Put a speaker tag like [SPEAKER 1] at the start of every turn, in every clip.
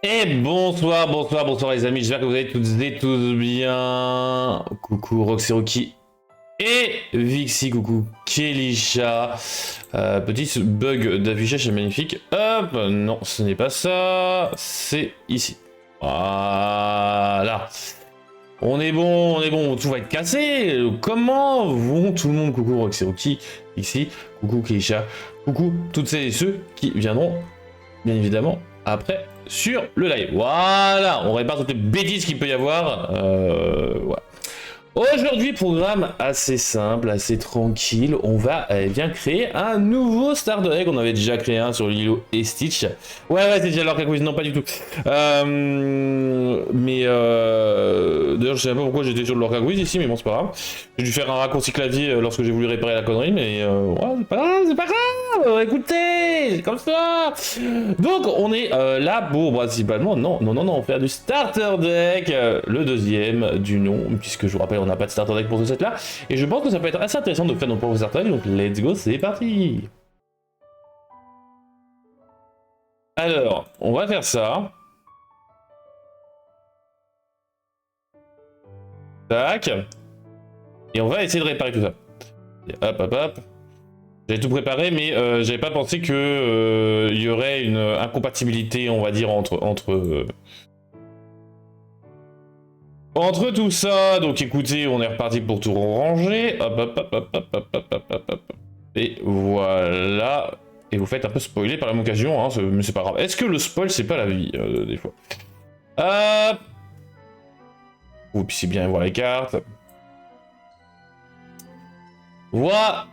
[SPEAKER 1] Et bonsoir, bonsoir, bonsoir les amis, j'espère que vous allez toutes et tous bien. Coucou Roxy et Vixi, coucou Kelisha. Petit bug d'affichage, c'est magnifique. Hop, non, ce n'est pas ça, c'est ici. Voilà. On est bon, tout va être cassé. Comment vont tout le monde? Coucou Roxy, Vixi, coucou Kelisha, coucou toutes celles et ceux qui viendront, bien évidemment, après sur le live. Voilà, on répare toutes les bêtises qu'il peut y avoir. Voilà. Aujourd'hui, programme assez simple, assez tranquille. On va bien créer un nouveau starter deck. On avait déjà créé un sur Lilo et Stitch. Ouais, c'est déjà leur quiz. Non, pas du tout. D'ailleurs, je sais pas pourquoi j'étais sur le Lorca Quiz ici, mais bon, c'est pas grave. J'ai dû faire un raccourci clavier lorsque j'ai voulu réparer la connerie, mais ouais, c'est pas grave. Écoutez, c'est comme ça. Donc, on est là pour principalement, non, faire du starter deck, le deuxième du nom, puisque je vous rappelle, on n'a pas de starter deck pour ce set là, et je pense que ça peut être assez intéressant de faire nos propres starter deck, donc let's go, c'est parti. Alors, on va faire ça. Tac. Et on va essayer de réparer tout ça. Et hop. J'avais tout préparé, mais j'avais pas pensé que il y aurait une incompatibilité, on va dire, entre tout ça. Donc écoutez, on est reparti pour tout ranger. Hop. Et voilà. Et vous faites un peu spoiler par la même occasion, hein, mais c'est pas grave. Est-ce que le spoil, c'est pas la vie, des fois? Hop. Vous puissiez bien voir les cartes. Voilà.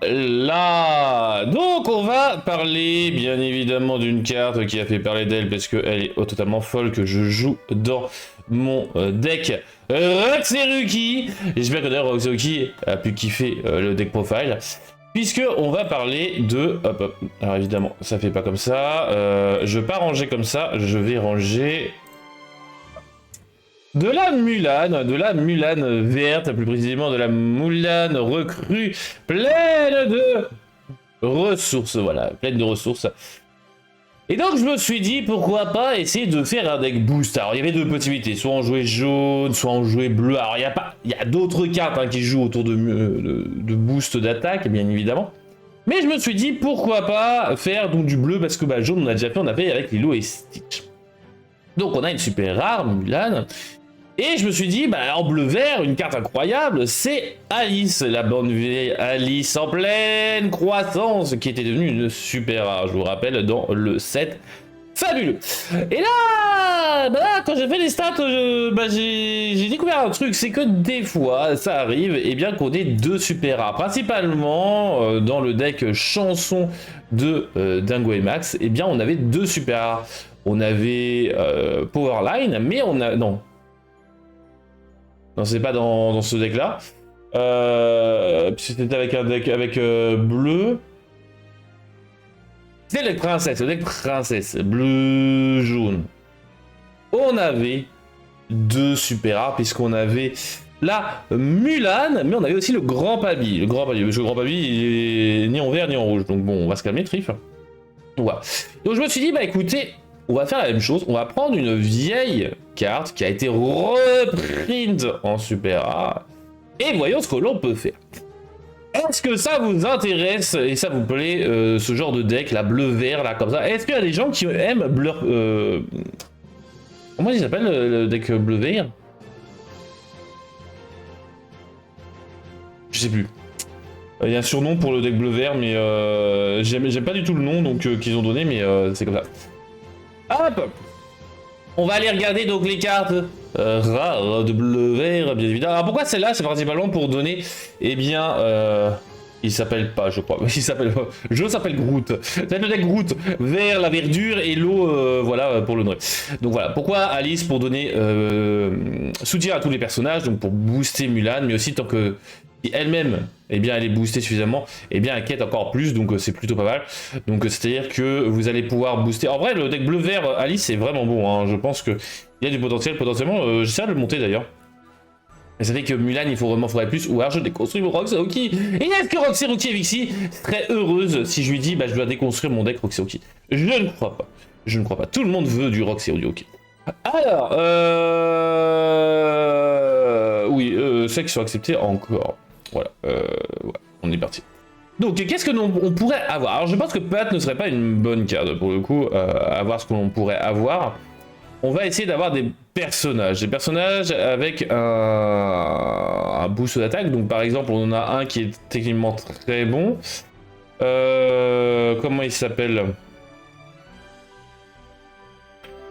[SPEAKER 1] Donc on va parler bien évidemment d'une carte qui a fait parler d'elle parce qu'elle est totalement folle, que je joue dans mon deck Roxy. J'espère que d'ailleurs Roxy a pu kiffer le deck profile. Puisque on va parler de... Hop. Alors évidemment ça fait pas comme ça. Je vais pas ranger comme ça, je vais ranger... de la Mulan verte, plus précisément de la Mulan recrue, pleine de ressources, voilà, pleine de ressources. Et donc je me suis dit, pourquoi pas essayer de faire un deck boost. Alors il y avait deux possibilités, soit en jouer jaune, soit en jouer bleu. Alors il y a d'autres cartes qui jouent autour de boost d'attaque, bien évidemment. Mais je me suis dit, pourquoi pas faire donc du bleu, parce que jaune on a déjà fait, on a fait avec Lilo et Stitch. Donc on a une super rare, Mulan. Et je me suis dit, en bleu-vert, une carte incroyable, c'est Alice, la bonne vieille Alice en pleine croissance, qui était devenue une super rare, je vous rappelle, dans le set fabuleux. Et là, quand j'ai fait les stats, j'ai découvert un truc, c'est que des fois, ça arrive, et bien qu'on ait deux super rares, principalement dans le deck chanson de Dingo et Max, et bien on avait deux super rares. On avait Powerline, mais on a... Non, c'est pas dans ce deck là. C'était avec un deck avec bleu. C'est le deck princesse, bleu jaune. On avait deux super rares, puisqu'on avait la Mulan, mais on avait aussi le Grand Pabi. Parce que le Grand Pabi, il est ni en vert ni en rouge. Donc bon, on va se calmer, Trif. Voilà. Donc je me suis dit, écoutez, on va faire la même chose, on va prendre une vieille carte qui a été reprint en super rare et voyons ce que l'on peut faire. Est-ce que ça vous intéresse et ça vous plaît ce genre de deck, la bleu-vert, là, comme ça? Est-ce qu'il y a des gens qui aiment bleu... Comment il s'appelle le deck bleu-vert? Je sais plus. Il y a un surnom pour le deck bleu-vert, mais j'aime pas du tout le nom donc qu'ils ont donné, mais c'est comme ça. Hop! On va aller regarder donc les cartes rares de bleu-vert, bien évidemment. Alors pourquoi celle-là? C'est principalement pour donner, il s'appelle pas, je crois. Il s'appelle pas. Je s'appelle Groot. C'est le deck Groot. Vert, la verdure et l'eau, voilà, pour le noyer. Donc voilà. Pourquoi Alice? Pour donner soutien à tous les personnages, donc pour booster Mulan, mais aussi tant que elle-même, elle est boostée suffisamment, elle quête encore plus, donc c'est plutôt pas mal. Donc c'est-à-dire que vous allez pouvoir booster. En vrai, le deck bleu-vert Alice c'est vraiment bon, hein. Je pense que il y a du potentiel, potentiellement. J'essaie de le monter d'ailleurs. Mais ça fait que Mulan, il faudrait plus. Ou alors je déconstruis mon Roxy. Et est-ce que Roxy et Vixi serait heureuse si je lui dis, je dois déconstruire mon deck Roxy? Je ne crois pas. Tout le monde veut du Roxy. Alors, oui, celles qui sont acceptées encore. Voilà, ouais, on est parti. Donc, qu'est-ce que on pourrait avoir? Alors, je pense que Pat ne serait pas une bonne carte, pour le coup, à voir ce que l'on pourrait avoir. On va essayer d'avoir des personnages avec un boost d'attaque. Donc, par exemple, on en a un qui est techniquement très bon. Comment il s'appelle?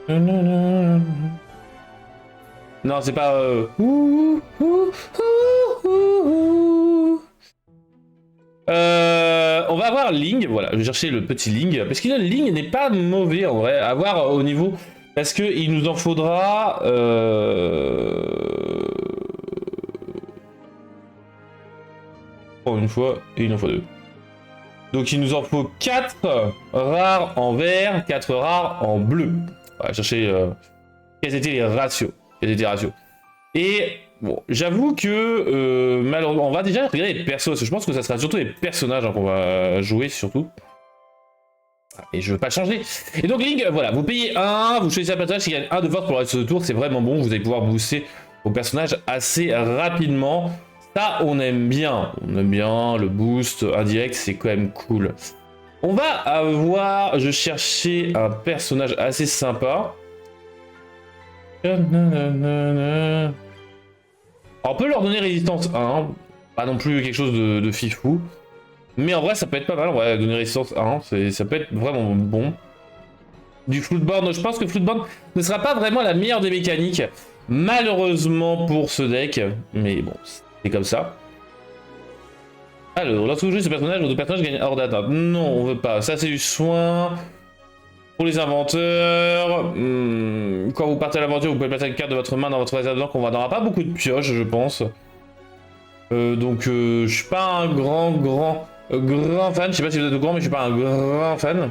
[SPEAKER 1] Non, c'est pas... on va avoir Ling, voilà, je vais chercher le petit Ling, parce que le Ling n'est pas mauvais en vrai, à voir au niveau, parce qu'il nous en faudra... une fois, et il en faut deux. Donc il nous en faut 4 rares en vert, 4 rares en bleu. On va chercher quels étaient les ratios. Et bon, j'avoue que malheureusement, on va déjà regarder les persos, parce que je pense que ça sera surtout les personnages hein, qu'on va jouer surtout. Et je veux pas changer. Et donc Link, voilà, vous payez 1, vous choisissez un personnage qui gagne 1 de force pour le reste de tour, c'est vraiment bon, vous allez pouvoir booster vos personnages assez rapidement. Ça, on aime bien le boost indirect, c'est quand même cool. On va avoir, je cherchais un personnage assez sympa. Alors, on peut leur donner résistance 1, pas non plus quelque chose de fifou. Mais en vrai, ça peut être pas mal, on va donner résistance 1, ça peut être vraiment bon. Du Floodborn, je pense que Floodborn ne sera pas vraiment la meilleure des mécaniques, malheureusement pour ce deck, mais bon, c'est comme ça. Alors, lorsque vous jouez ce personnage, votre personnage gagne hors d'atteinte. Non, on veut pas, ça c'est du soin. Pour les inventeurs, quand vous partez à l'aventure, vous pouvez placer une carte de votre main dans votre réserve, donc on n'aura pas beaucoup de pioches, je pense. Donc, je suis pas un grand fan. Je sais pas si vous êtes au courant, mais je suis pas un grand fan.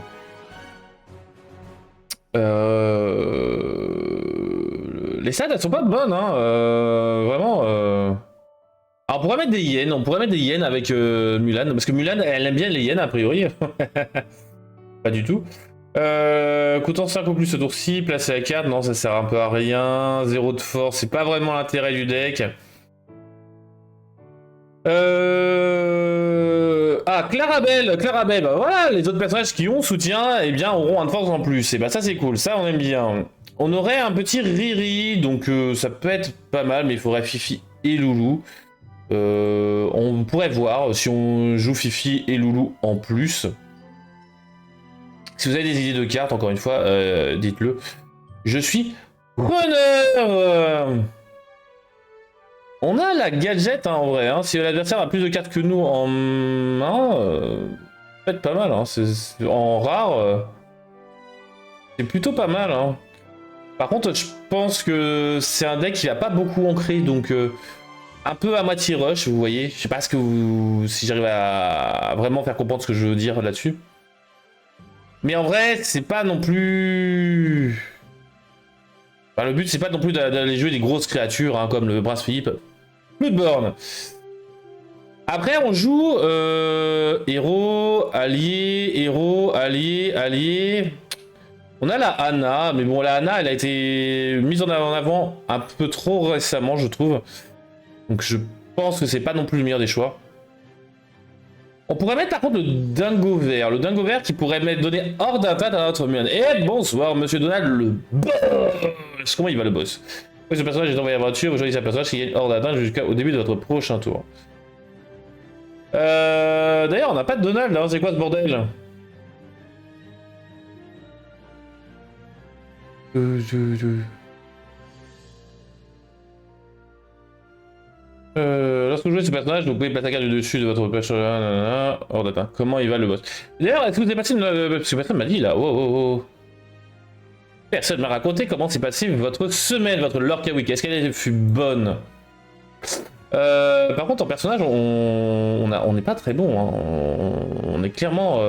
[SPEAKER 1] Les stats, elles sont pas bonnes, hein. Vraiment. Alors, on pourrait mettre des yens, avec Mulan, parce que Mulan, elle aime bien les yens, a priori. Pas du tout. Coûtant 5 ou plus ce tour-ci, placer la carte, non, ça sert un peu à rien. 0 de force, c'est pas vraiment l'intérêt du deck. Ah, Clarabelle, bah voilà, les autres personnages qui ont soutien, eh bien, auront un de force en plus. Et bah ça c'est cool, ça on aime bien. On aurait un petit Riri, donc ça peut être pas mal, mais il faudrait Fifi et Loulou. On pourrait voir si on joue Fifi et Loulou en plus. Si vous avez des idées de cartes, encore une fois, dites-le. Je suis preneur. On a la gadget hein, en vrai, hein. Si l'adversaire a plus de cartes que nous en main, ça peut être pas mal. Hein. En rare, c'est plutôt pas mal. Hein. Par contre, je pense que c'est un deck qui va pas beaucoup ancré, donc un peu à moitié rush, vous voyez. Je sais pas si j'arrive à vraiment faire comprendre ce que je veux dire là-dessus. Mais en vrai, c'est pas non plus... Enfin, le but, c'est pas non plus d'aller jouer des grosses créatures, hein, comme le Prince Philippe. Bloodborne. Après, on joue héros, allié. On a la Anna, mais bon, la Anna, elle a été mise en avant un peu trop récemment, je trouve. Donc je pense que c'est pas non plus le meilleur des choix. On pourrait mettre par contre le dingo vert. Le dingo vert qui pourrait donner hors d'atteinte à notre Mulan. Et bonsoir, monsieur Donald, le boss. Comment il va le boss? Oui, ce personnage est envoyé à voiture, vous choisissez un personnage qui est hors d'atteinte jusqu'au début de votre prochain tour. D'ailleurs, on n'a pas de Donald, là, c'est quoi ce bordel? Lorsque vous jouez ce personnage, vous pouvez placer la carte du dessus de votre personnage. Hors d'atteinte. Comment il va le boss? D'ailleurs, est-ce que vous avez passé parce que personne m'a dit là. Oh. Personne m'a raconté comment s'est passé votre semaine, votre Lorca Week. Est-ce qu'elle fut bonne? Par contre, en personnage, on n'est pas très bon. Hein. On est clairement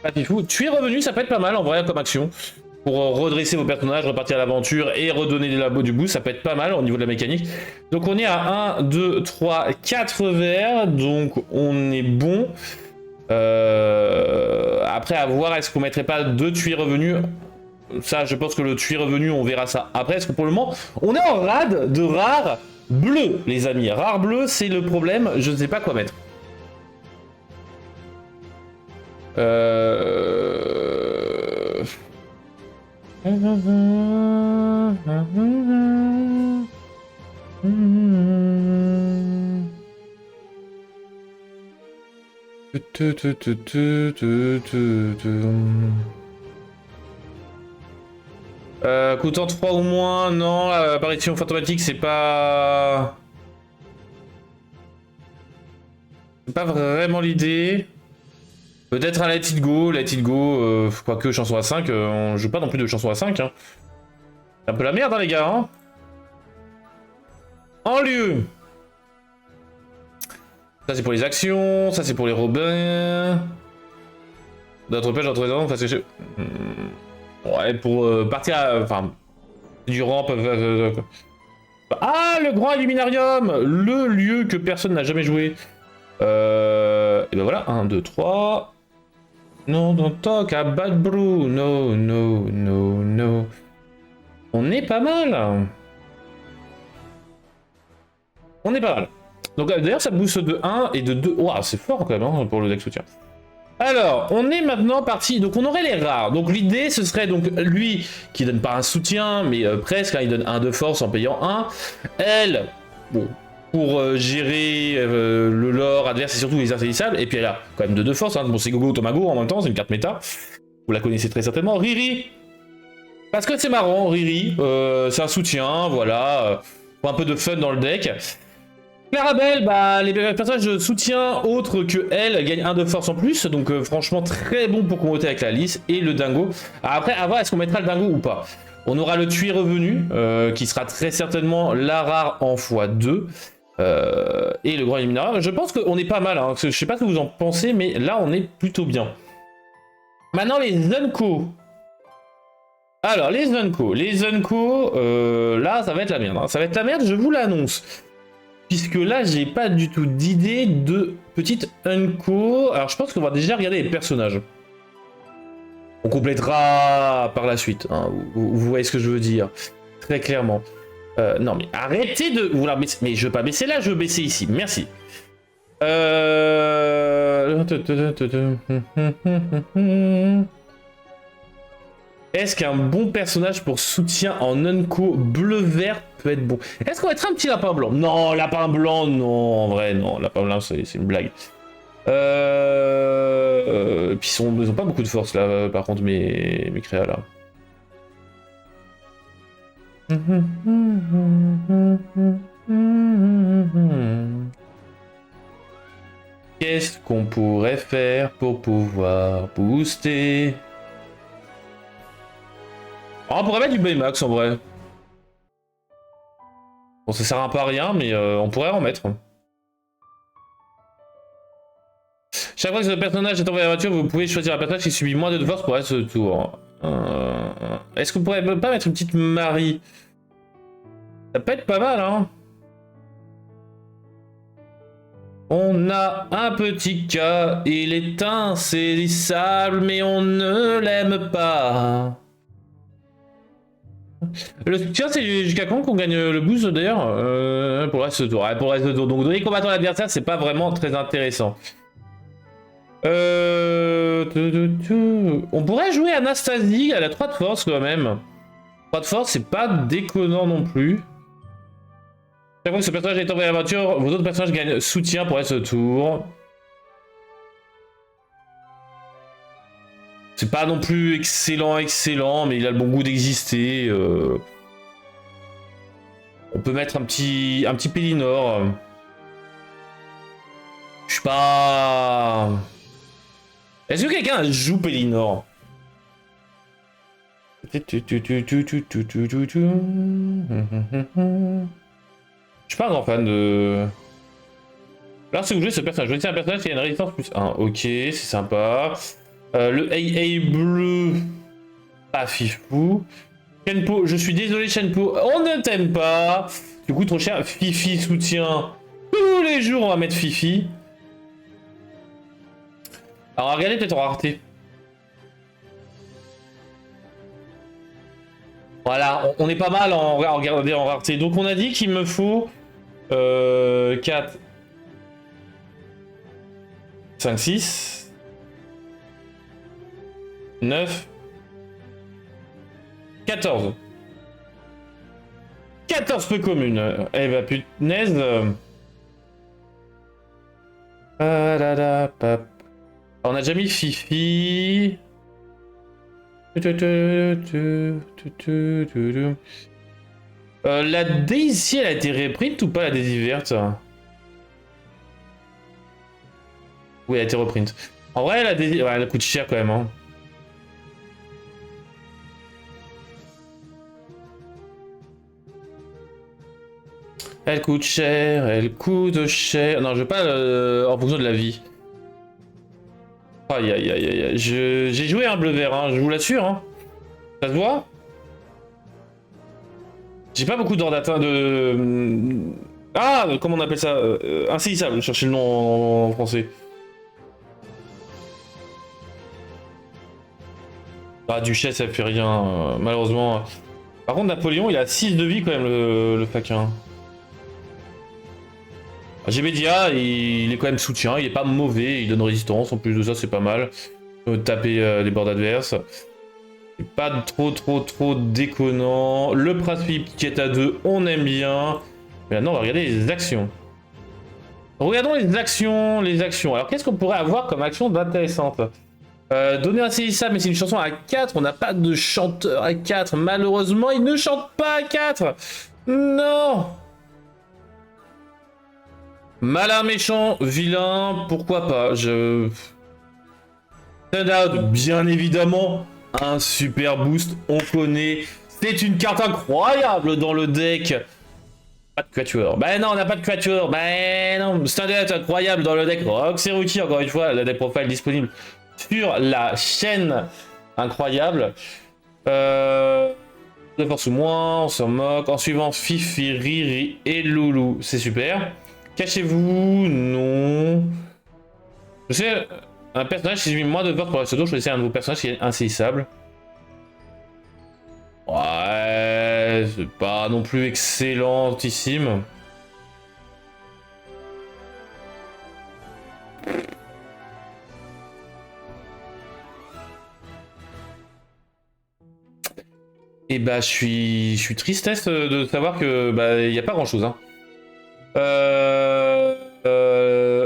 [SPEAKER 1] pas fifou. Tuer revenu, ça peut être pas mal en vrai comme action. Pour redresser vos personnages, repartir à l'aventure et redonner des labos du boost, ça peut être pas mal au niveau de la mécanique. Donc on est à 1, 2, 3, 4 verts, donc on est bon. Après, à voir, est-ce qu'on mettrait pas 2 tuer revenus Ça, je pense que le tuer revenu, on verra ça après. Parce que pour le moment, on est en rade de rare bleu, les amis. Rare bleu, c'est le problème. Je ne sais pas quoi mettre. Coûtant 3 ou moins, non, apparition fantomatique, c'est pas... C'est pas vraiment l'idée. Peut-être un Let It Go, quoique chanson à 5, on joue pas non plus de chanson à 5. Hein. C'est un peu la merde, hein, les gars. Hein. En lieu. Ça, c'est pour les actions, ça, c'est pour les Robins. D'autres pages, d'autres raisons, parce que je... Ouais, pour partir à... Enfin, du ramp... Ah, le grand Illuminarium. Le lieu que personne n'a jamais joué. Et ben voilà, 1, 2, 3... No, don't talk about Brew. No, no, no, no. On est pas mal. On est pas mal. Donc d'ailleurs, ça booste de 1 et de 2. Waouh, c'est fort quand même hein, pour le deck soutien. Alors, on est maintenant parti. Donc on aurait les rares. Donc l'idée, ce serait donc lui qui donne pas un soutien, mais presque. Hein, il donne 1 de force en payant 1. Elle, bon, pour gérer le lore adverse et surtout les insaisissables. Et puis elle a quand même 2 de force. Hein. Bon, c'est Gogo Tomago en même temps, c'est une carte méta. Vous la connaissez très certainement. Riri. Parce que c'est marrant, Riri. C'est un soutien, voilà. Pour un peu de fun dans le deck. Clarabelle, bah, les personnages de soutien autres que elle gagnent 1 de force en plus. Donc franchement, très bon pour comboter avec la liste. Et le dingo. Alors, après, à voir est-ce qu'on mettra le dingo ou pas. On aura le tuer revenu, qui sera très certainement la rare en x2. Et le grand éliminateur. Je pense qu'on est pas mal. Hein, je sais pas ce que vous en pensez, mais là, on est plutôt bien. Maintenant, les Zunko. Alors, les Zunko. Les Zunko, là, ça va être la merde. Hein. Ça va être la merde, je vous l'annonce. Puisque là, j'ai pas du tout d'idée de petite Unco. Alors, je pense qu'on va déjà regarder les personnages. On complétera par la suite. Hein. Vous voyez ce que je veux dire. Très clairement. Non, mais arrêtez de vouloir baisser. Mais je veux pas baisser là, je veux baisser ici. Merci. Est-ce qu'un bon personnage pour soutien en Unco bleu-vert peut être bon? Est-ce qu'on va être un petit lapin blanc? Non, lapin blanc, non, en vrai, non. Lapin blanc, c'est une blague. Puis ils ont pas beaucoup de force, là, par contre, mes créas, là. Qu'est-ce qu'on pourrait faire pour pouvoir booster? Oh, on pourrait mettre du Baymax en vrai. Bon, ça sert un peu à rien, mais on pourrait en mettre. Chaque fois que ce personnage est envoyé à la voiture, vous pouvez choisir un personnage qui subit moins de force pour ce tour. Est-ce qu'on pourrait pas mettre une petite Marie? Ça peut être pas mal, hein. On a un petit cas, il est insaisissable, mais on ne l'aime pas. Le soutien, c'est jusqu'à quand qu'on gagne le boost d'ailleurs pour le reste de tour. Ouais, pour le reste de tour. Donc donner combattant à l'adversaire, c'est pas vraiment très intéressant. On pourrait jouer Anastasie, elle a 3 de force quand même. 3 de force, c'est pas déconnant non plus. Chaque fois que ce personnage est envoyé à l'aventure, vos autres personnages gagnent soutien pour ce tour. C'est pas non plus excellent, mais il a le bon goût d'exister. On peut mettre un petit Pélinor. Je sais pas... Est-ce que quelqu'un joue Pélinor? Je suis pas un grand fan de... Là, si vous jouez ce personnage, vous choisissez un personnage qui a une résistance plus 1. Ok, c'est sympa. Le AA bleu, pas fifou. Shenpo, je suis désolé Shenpo, on ne t'aime pas. Du coup, trop cher. Fifi soutien. Tous les jours, on va mettre Fifi. Alors, regardez peut-être en rareté. Voilà, on est pas mal en rareté. Donc on a dit qu'il me faut 4, 5, 6, 9, 14. 14 peu communes. Eh bah punaise. On a déjà mis Fifi. La D ici, elle a été reprint ou pas, la Daisy verte? Oui, elle a été reprint. En vrai, la Daisy... ouais, elle coûte cher quand même. Hein. Elle coûte cher, elle coûte cher. Non, je veux pas en fonction de la vie. Aïe aïe aïe aïe. J'ai joué un bleu vert, hein, je vous l'assure. Hein. Ça se voit? J'ai pas beaucoup d'ordre d'atteinte de... Ah, comment on appelle ça? Insaisissable, je cherchais le nom en français. Ah, Duchesse, ça fait rien, malheureusement. Par contre, Napoléon, il a 6 de vie quand même, le faquin. Gbedia, il est quand même soutien, il est pas mauvais, il donne résistance, en plus de ça, c'est pas mal. Taper les bords adverses. C'est pas trop déconnant. Le principe qui est à 2, on aime bien. Mais maintenant, on va regarder les actions. Regardons les actions, Alors, qu'est-ce qu'on pourrait avoir comme action d'intéressante? Donner un saisissable, mais c'est une chanson à 4. On n'a pas de chanteur à 4. Malheureusement, il ne chante pas à 4. Non. Malin, méchant, vilain, pourquoi pas. Stand out, bien évidemment. Un super boost, on connaît. C'est une carte incroyable dans le deck. Pas de quatuor. Ben non, on n'a pas de quatuor. Ben non, stand out incroyable dans le deck. Roxy, encore une fois, le deck profile disponible sur la chaîne. Incroyable. De force ou moins, on s'en moque. En suivant, Fifi, Riri et Loulou. C'est super. Cachez-vous, non. Je sais, un personnage, si j'ai mis moins de force pour la pseudo, choisissez un de vos personnages qui est insaisissable. Ouais, c'est pas non plus excellentissime. Et bah, je suis tristesse de savoir que bah, y a pas grand chose. Hein.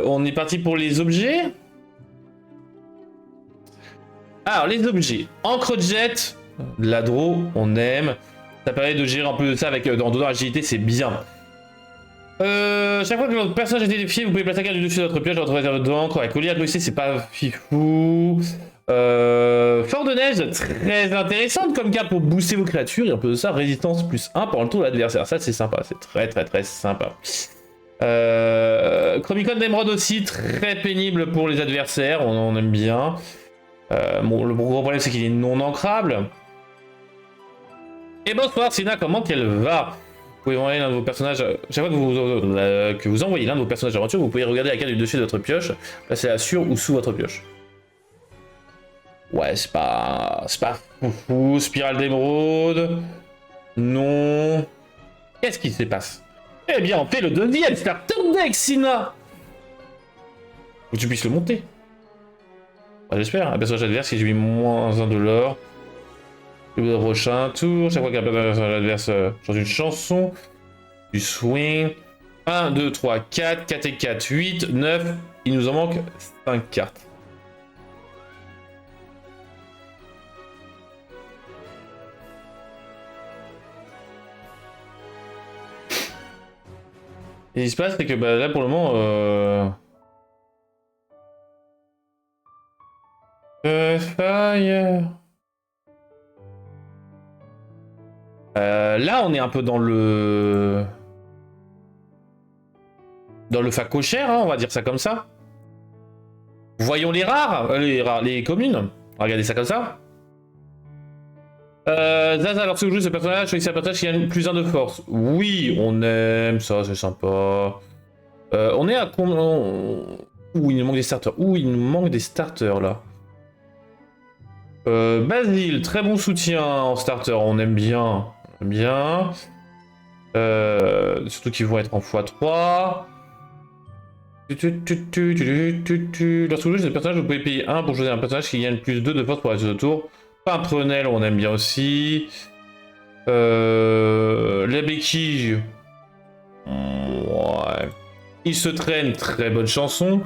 [SPEAKER 1] On est parti pour les objets. Alors, les objets. Encre jet, de la draw, on aime. Ça permet de gérer un peu de ça avec en donnant agilité, c'est bien. Chaque fois que votre personnage est défié, vous pouvez placer un carte du dessus de votre pioche dans votre réserve d'encre. Avec collier à glisser, c'est pas fifou. Fort de neige, très intéressante comme carte pour booster vos créatures. Et un peu de ça, résistance plus 1 pendant le tour de l'adversaire. Ça, c'est sympa, c'est très sympa. Chromicon d'Emeraude aussi, très pénible pour les adversaires, on aime bien. Bon, le gros problème, c'est qu'il est non ancrable. Et bonsoir, Sina, comment qu'elle va? Vous pouvez envoyer l'un de vos personnages. Chaque fois que vous envoyez l'un de vos personnages d'aventure, vous pouvez regarder la carte du dessus de votre pioche, placez-la sur ou sous votre pioche. Ouais, c'est pas foufou. Spirale d'émeraude. Non. Qu'est-ce qui se passe? Eh bien, on fait le deuxième starter deck, Sina. Faut que tu puisses le monter. Bah, j'espère. Un personnage adverse qui lui moins 1 de l'or. Le prochain tour. Chaque fois qu'un personnage adverse chante une chanson. Du swing. 1, 2, 3, 4. 4 et 4, 8, 9. Il nous en manque 5 cartes. Et ce qui se passe, c'est que bah, là, pour le moment... Fire... là, on est un peu dans le... Dans le facochère, hein, on va dire ça comme ça. Voyons les rares, les communes. Regardez ça comme ça. Zaza, lorsque vous jouez ce personnage, choisissez un personnage qui a plus 1 de force. Oui, on aime ça, c'est sympa. On est à combien? Ouh, il nous manque des starters. Ouh, il nous manque des starters là. Basile, très bon soutien en starter, on aime bien. Bien. Surtout qu'ils vont être en x3. Lorsque vous jouez ce personnage, vous pouvez payer 1 pour choisir un personnage qui gagne plus 2 de force pour la de tour. Pimprenel, on aime bien aussi. La béquille. Ouais. Il se traîne, très bonne chanson.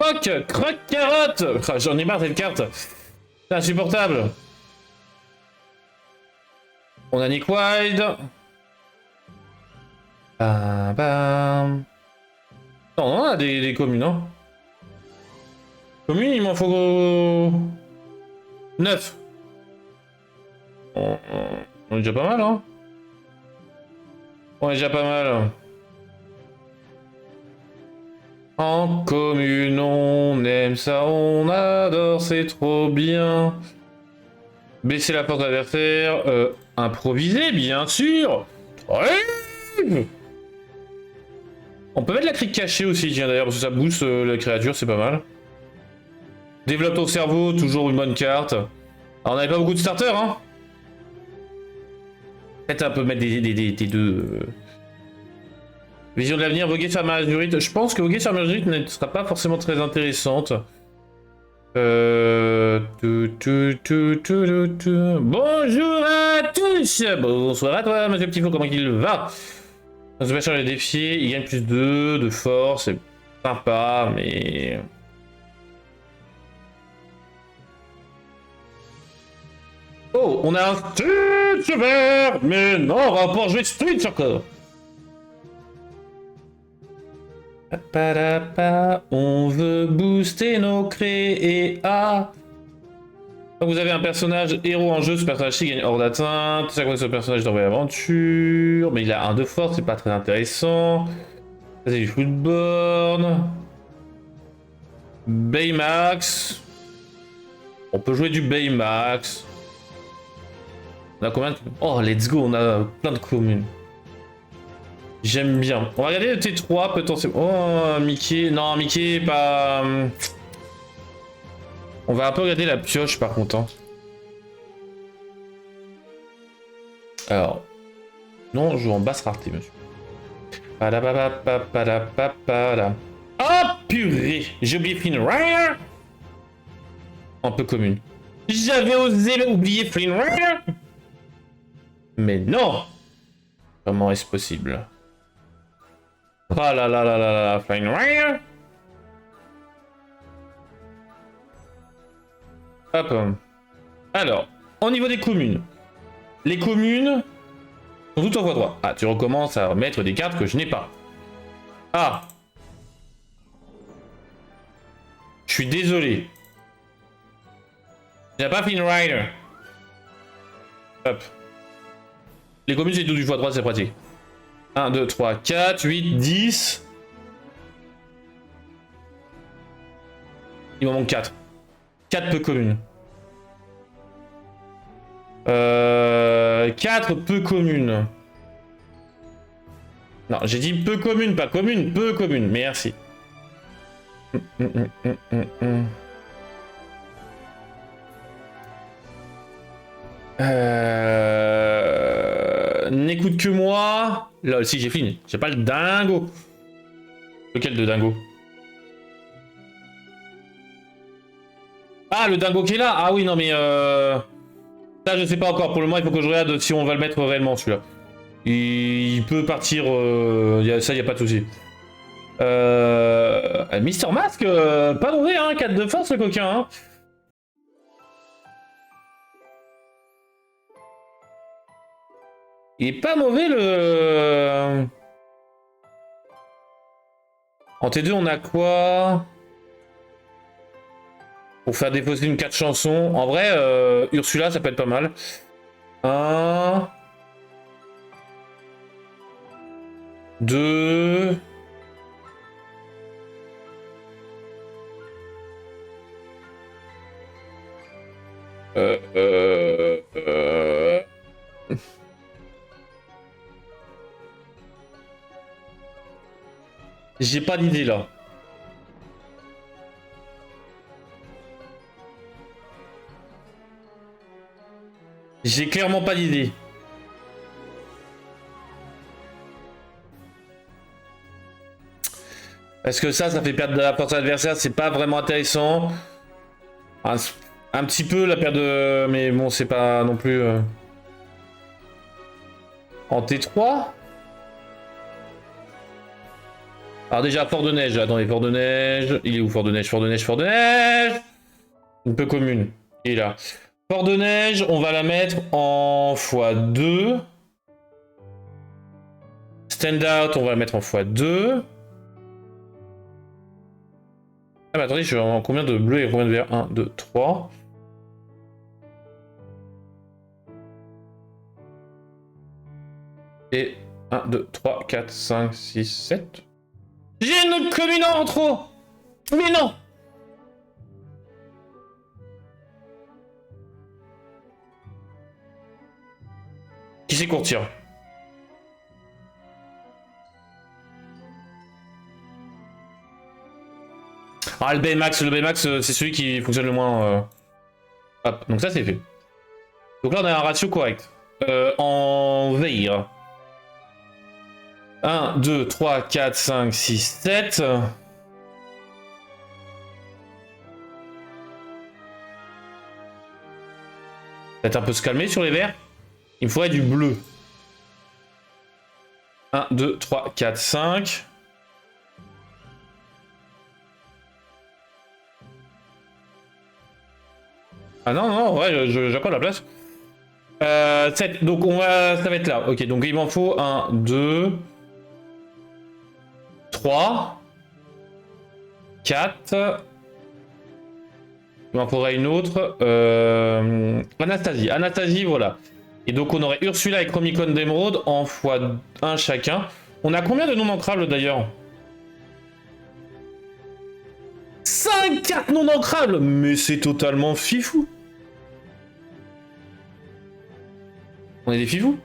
[SPEAKER 1] Fuck, croque carotte. Ah, j'en ai marre cette carte. C'est insupportable. On a Nick Wilde. Bam, bam. Non, on a des communes, hein. Communes, il m'en faut 9. On est déjà pas mal, hein. On est déjà pas mal. En commune, on aime ça, on adore, c'est trop bien. Baisser la force de l'adversaire. Improviser, bien sûr. Ouais. On peut mettre la crique cachée aussi, tiens d'ailleurs, parce que ça booste la créature, c'est pas mal. Développe ton cerveau, toujours une bonne carte. Alors, on n'avait pas beaucoup de starters, hein. Peut-être un peu mettre des deux. Vision de l'avenir, voguer sur la Marguerite. Je pense que voguer sur la Marguerite ne sera pas forcément très intéressante. Bonjour à tous. Bonsoir à toi, monsieur Petit Fou, comment il va? On se met sur les défier, il gagne plus 2 de force, c'est sympa, mais... Oh, on a un Street vert. Mais non, on va pouvoir jouer Street encore. On veut booster nos créas. Quand vous avez un personnage héros en jeu, ce personnage-ci gagne hors d'atteinte. Chaque fois que ce personnage est dans l'aventure. Mais il a 1 de force, c'est pas très intéressant. Ça, c'est du footborn. Baymax. On peut jouer du Baymax. On a combien de... Oh, let's go, on a plein de communes. J'aime bien. On va regarder le T3 potentiellement. Oh, Mickey. Non, Mickey, pas... On va un peu regarder la pioche par contre. Hein. Alors. Non, on joue en basse rareté, monsieur. Oh, purée. J'ai oublié Flynn Rider. Un peu commune. J'avais osé oublier Flynn Rider. Mais non. Comment est-ce possible? Oh là là là là là, Flynn Rider. Hop. Alors, au niveau des communes. Les communes sont toutes en voie droite. Ah, tu recommences à mettre des cartes que je n'ai pas. Ah. Je suis désolé. Il n'y a pas Flynn Rider. Hop. Les communes, c'est tout du voie droite, c'est pratique. 1, 2, 3, 4, 8, 10. Il m'en manque 4. 4 peu communes. 4 peu communes. Non, j'ai dit peu communes, pas communes, peu communes. Merci. N'écoute que moi. Là aussi, j'ai fini. J'ai pas le dingo. Lequel de dingo? Ah, le dingo qui est là. Ah oui, non, mais... Ça, je sais pas encore. Pour le moment, il faut que je regarde si on va le mettre réellement, celui-là. Il peut partir... Ça, y a pas de souci. Mister Mask, pas mauvais, hein. 4 de force, le coquin, hein. Il est pas mauvais, le... En T2, on a quoi? Pour faire défausser une 4 chansons. En vrai, Ursula, ça peut être pas mal. 1... 2... J'ai pas d'idée là. J'ai clairement pas d'idée. Parce que ça fait perdre de la force à l'adversaire, c'est pas vraiment intéressant. Un petit peu la perte de... Mais bon, c'est pas non plus... En T3. Alors déjà, Fort de Neige. Attendez, Fort de Neige. Il est où, Fort de Neige? Fort de Neige, Fort de Neige. Une peu commune. Il est là. Fort de Neige, on va la mettre en x2. Stand Out, on va la mettre en x2. Ah mais attendez, je suis en combien de bleu et combien de vert? 1, 2, 3. Et 1, 2, 3, 4, 5, 6, 7. J'ai une commune en trop! Mais non! Qui c'est qu'on retire? Ah, le Baymax, c'est celui qui fonctionne le moins. Hop, donc ça c'est fait. Donc là on a un ratio correct. En veille. 1, 2, 3, 4, 5, 6, 7. Peut-être un peu se calmer sur les verts. Il me faudrait du bleu. 1, 2, 3, 4, 5. Ah non, non, ouais, j'accorde la place. 7, donc ça va être là. Ok, donc il m'en faut 1, 2, 3, 4. Il m'en faudrait une autre. Anastasie. Anastasie, voilà. Et donc on aurait Ursula et Chromicon d'Emeraude en x1 chacun. On a combien de non ancrables d'ailleurs? 5 cartes non ancrables. Mais c'est totalement fifou. On est des fifous.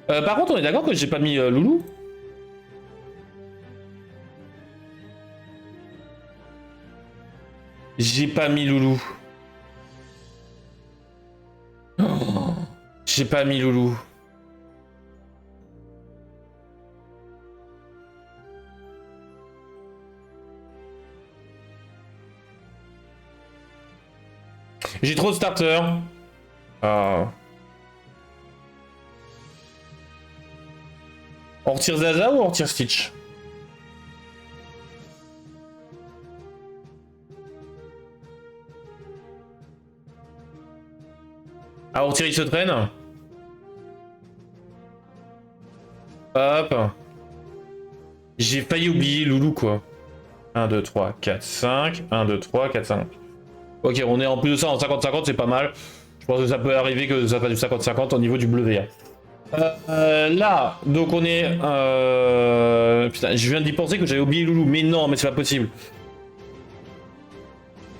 [SPEAKER 1] Par contre, on est d'accord que j'ai pas mis Loulou. J'ai pas mis Loulou. Oh, j'ai pas mis Loulou. J'ai trop de starters. On retire Zaza ou on retire Stitch? Ah, on retire, il se traîne. Hop. J'ai failli oublier Loulou, quoi. 1, 2, 3, 4, 5. 1, 2, 3, 4, 5. Ok, on est en plus de ça en 50-50, c'est pas mal. Je pense que ça peut arriver que ça fasse du 50-50 au niveau du bleu vert. Là, donc on est... Putain, je viens d'y penser que j'avais oublié Loulou, mais non, mais c'est pas possible.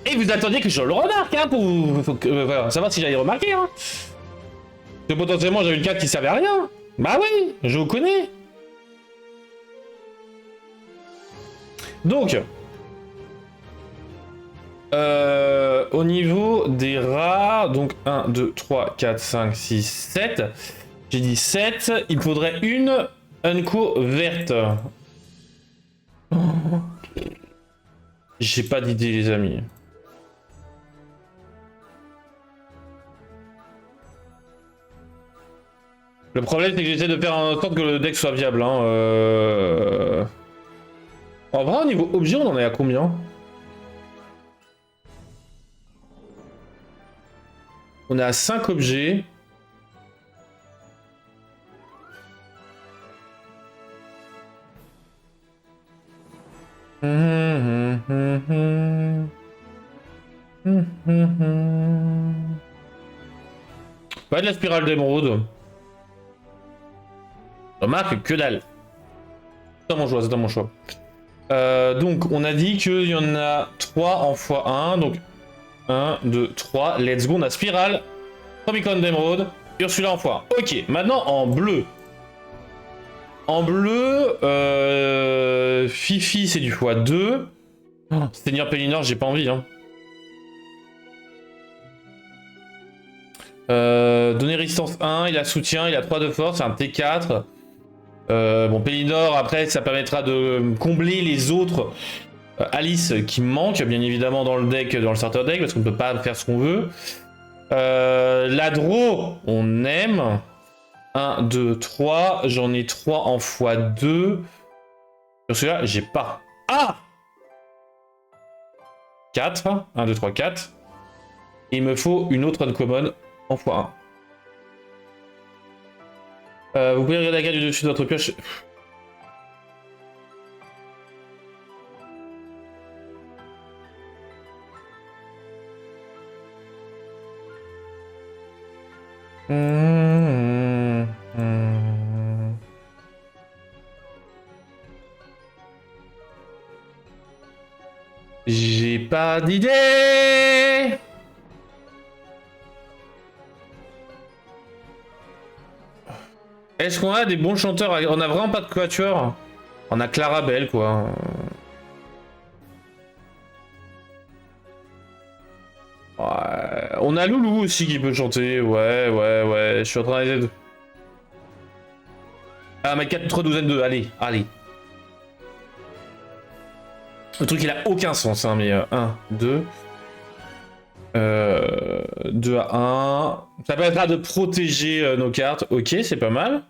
[SPEAKER 1] Et vous attendiez que je le remarque, hein, pour savoir si j'avais remarqué, hein. Que potentiellement j'avais une carte qui servait à rien. Bah oui, je vous connais. Donc... au niveau des rats, donc 1, 2, 3, 4, 5, 6, 7. J'ai dit 7. Il faudrait une unco verte. Oh. J'ai pas d'idée, les amis. Le problème, c'est que j'essaie de faire en sorte que le deck soit viable. Hein. En vrai, au niveau objet, on en est à combien? On est à 5 objets. Pas de la spirale d'émeraude. Remarque que dalle. C'est dans mon choix, c'est dans mon choix. Donc, on a dit qu'il y en a 3 en x1. Donc, 1, 2, 3. Let's go, on a spirale. Chromicon d'émeraude. Ursula en x1. Ok, maintenant en bleu. En bleu, Fifi c'est du x2. Oh, Seigneur Pellinor, j'ai pas envie. Hein. Donner résistance 1, il a soutien, il a 3 de force, c'est un T4. Bon, Pellinor, après, ça permettra de combler les autres Alice qui manque, bien évidemment, dans le deck, dans le starter deck, parce qu'on ne peut pas faire ce qu'on veut. L'Adro, on aime. 1, 2, 3. J'en ai 3 en x2. Sur celui-là, j'ai pas. Ah 4. 1, 2, 3, 4. Et il me faut une autre uncommon en x1. Vous pouvez regarder la carte du dessus de votre pioche. J'ai pas d'idée. Est-ce qu'on a des bons chanteurs? On a vraiment pas de quatuor. On a Clarabelle, quoi. Ouais. On a Loulou aussi qui peut chanter. Ouais. Je suis en train d'essayer de... Ah, mais 4, 3, 12, 2. Allez. Le truc, il a aucun sens, hein, mais 1, 2... 2 à 1. Ça permettra de protéger nos cartes. Ok, c'est pas mal.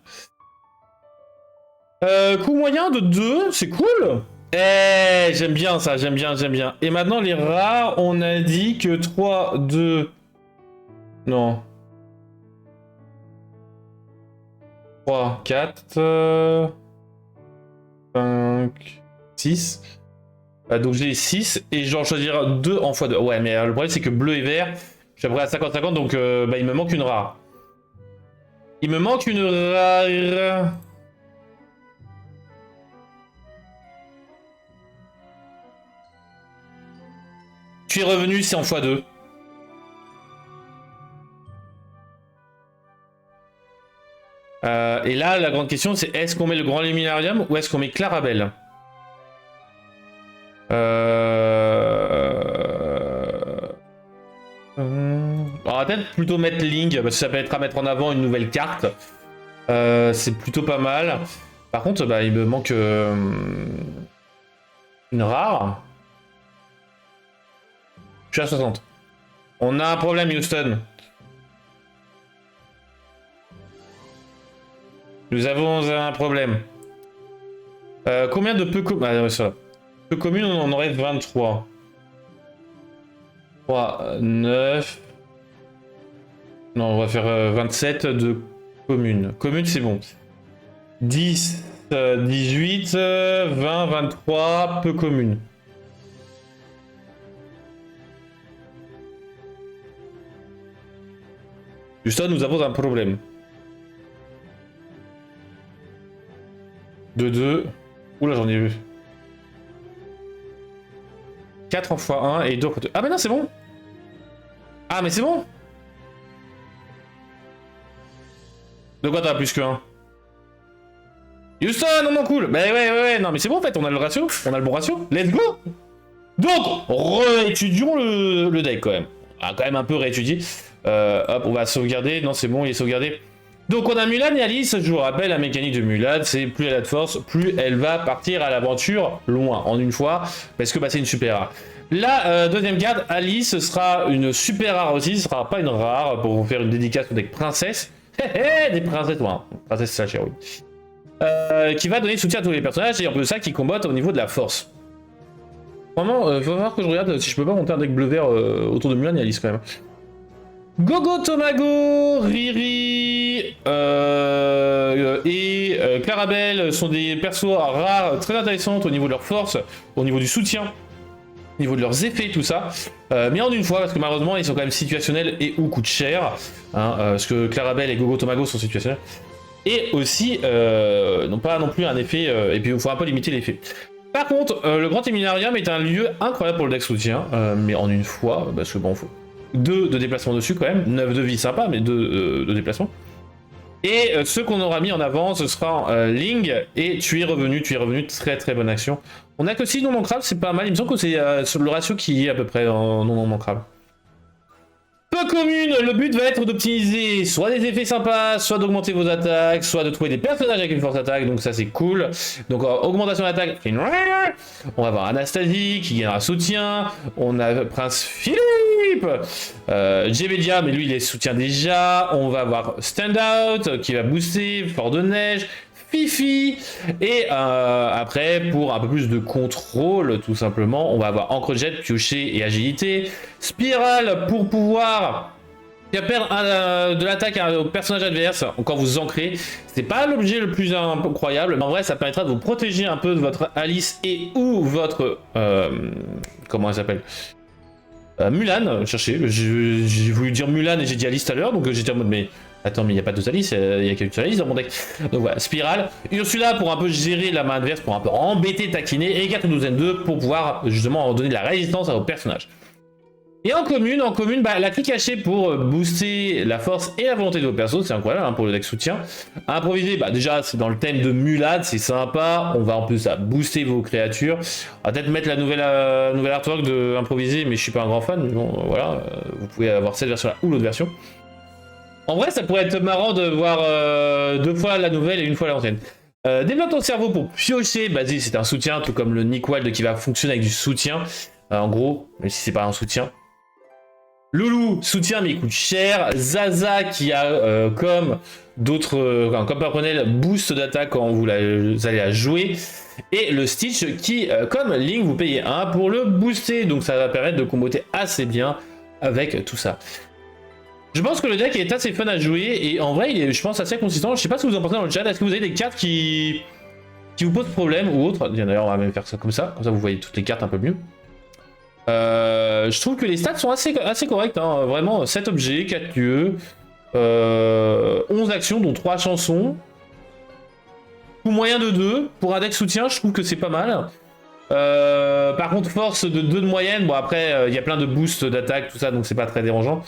[SPEAKER 1] Coût moyen de 2, c'est cool. Eh, j'aime bien ça, j'aime bien. Et maintenant, les rares, on a dit que 3, 2... Non. 3, 4... 5... 6... donc j'ai 6 et je dois en choisir 2 en x2. Ouais, mais le problème c'est que bleu et vert, je suis à peu près à 50-50, donc il me manque une rare. Il me manque une rare. Tu es revenu, c'est en x2. Et là, la grande question c'est est-ce qu'on met le grand luminarium ou est-ce qu'on met Clarabelle? On va peut-être plutôt mettre Ling, parce que ça permettra de mettre en avant une nouvelle carte. C'est plutôt pas mal. Par contre, il me manque une rare. Je suis à 60. On a un problème, Houston. Nous avons un problème. Combien de peu communes on en aurait 23. 3, 9... Non, on va faire 27 de communes. Communes, c'est bon. 10, 18, 20, 23, peu communes. Juste nous avons un problème. 2. Oula, j'en ai vu. 4 en x1 et 2 en x2. Ah, mais non, c'est bon. Ah, mais c'est bon. De quoi t'as plus que 1? Houston, non, cool. Bah ouais, non, mais c'est bon en fait, on a le ratio. On a le bon ratio. Let's go. Donc, réétudions le deck quand même. On a quand même un peu réétudié. Hop, on va sauvegarder. Non, c'est bon, il est sauvegardé. Donc on a Mulan et Alice, je vous rappelle la mécanique de Mulan, c'est plus elle a de force, plus elle va partir à l'aventure loin, en une fois, parce que c'est une super rare. La deuxième carte, Alice, sera une super rare aussi, ce sera pas une rare, pour vous faire une dédicace au deck princesse. Des princesses, ouais, princesse slash héroïne. Qui va donner soutien à tous les personnages, et en plus de ça, qui combattent au niveau de la force. Vraiment, il faut voir que je regarde si je peux pas monter un deck bleu-vert autour de Mulan et Alice quand même. Gogo Tomago, Riri et Clarabelle sont des persos rares très intéressantes au niveau de leur force, au niveau du soutien, au niveau de leurs effets, tout ça. Mais en une fois, parce que malheureusement ils sont quand même situationnels et ou coûtent cher, hein, parce que Clarabelle et Gogo Tomago sont situationnels. Et aussi, n'ont pas non plus un effet, et puis il faut un peu limiter l'effet. Par contre, le Grand Éminarium est un lieu incroyable pour le deck soutien, mais en une fois, parce que bon, faut 2 de déplacement dessus quand même, 9 de vie sympa, mais 2 de déplacement. Et ce qu'on aura mis en avant, ce sera Ling, et tu es revenu, très très bonne action. On a que 6 non manquables, c'est pas mal, il me semble que c'est le ratio qui est à peu près en non manquable. Peu commune, le but va être d'optimiser soit des effets sympas, soit d'augmenter vos attaques, soit de trouver des personnages avec une forte attaque, donc ça c'est cool. Donc augmentation d'attaque, on va avoir Anastasie qui gagnera soutien, on a Prince Philippe, Jebedia, mais lui il est soutien déjà, on va avoir Standout qui va booster, Fort de Neige, Fifi, et après pour un peu plus de contrôle tout simplement on va avoir Encre Jet, Piocher et Agilité, Spirale pour pouvoir faire perdre de l'attaque au personnage adverse quand vous ancrez. C'est pas l'objet le plus incroyable mais en vrai ça permettra de vous protéger un peu de votre Alice et ou votre comment elle s'appelle, Mulan, cherchez, j'ai voulu dire Mulan et j'ai dit Alice tout à l'heure, donc j'étais en mode mais attends, mais il n'y a pas deux Alice, il y a qu'une seule Alice dans mon deck. Donc voilà, Spirale, Ursula pour un peu gérer la main adverse, pour un peu embêter, taquiner, et 4 douzaine 2 pour pouvoir justement donner de la résistance à vos personnages. Et en commune, bah, la clé cachée pour booster la force et la volonté de vos persos, c'est incroyable hein, pour le deck soutien. Improviser, bah déjà c'est dans le thème de Mulan, c'est sympa, on va en plus booster vos créatures. On va peut-être mettre la nouvelle artwork de improviser, mais je suis pas un grand fan, mais bon voilà, vous pouvez avoir cette version là ou l'autre version. En vrai ça pourrait être marrant de voir 2 fois la nouvelle et 1 fois l'ancienne. Développe ton cerveau pour piocher, vas-y c'est un soutien, tout comme le Nick Wild qui va fonctionner avec du soutien, en gros, même si c'est pas un soutien. Loulou, soutien mais il coûte cher. Zaza qui a comme d'autres, comme personnel, boost d'attaque quand vous allez la jouer. Et le Stitch qui, comme Link, vous payez 1 pour le booster. Donc ça va permettre de comboter assez bien avec tout ça. Je pense que le deck est assez fun à jouer et en vrai il est, je pense, assez consistant. Je sais pas ce que vous en pensez dans le chat. Est-ce que vous avez des cartes qui vous posent problème ou autre? D'ailleurs on va même faire ça comme ça vous voyez toutes les cartes un peu mieux. Je trouve que les stats sont assez corrects, hein. Vraiment 7 objets, 4 lieux, 11 actions dont 3 chansons, coût moyen de 2, pour un deck soutien je trouve que c'est pas mal. Par contre force de 2 de moyenne, bon après il y a plein de boosts d'attaque, tout ça, donc c'est pas très dérangeant.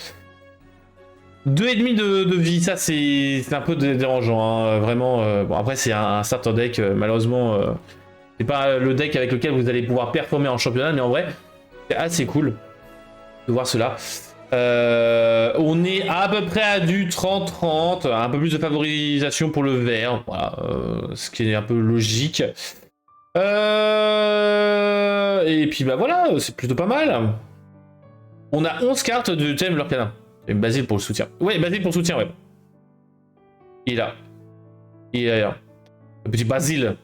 [SPEAKER 1] 2,5 de vie, ça c'est un peu dérangeant, hein. Vraiment, bon après c'est un starter deck, malheureusement c'est pas le deck avec lequel vous allez pouvoir performer en championnat, mais en vrai c'est assez cool de voir cela. On est à peu près à du 30-30, un peu plus de favorisation pour le vert, voilà, ce qui est un peu logique. Et puis bah voilà, c'est plutôt pas mal. On a 11 cartes de thème Lorcana. Et Basile pour le soutien. Ouais, Basile pour le soutien, ouais. Il est là. Il est là. Le petit Basile.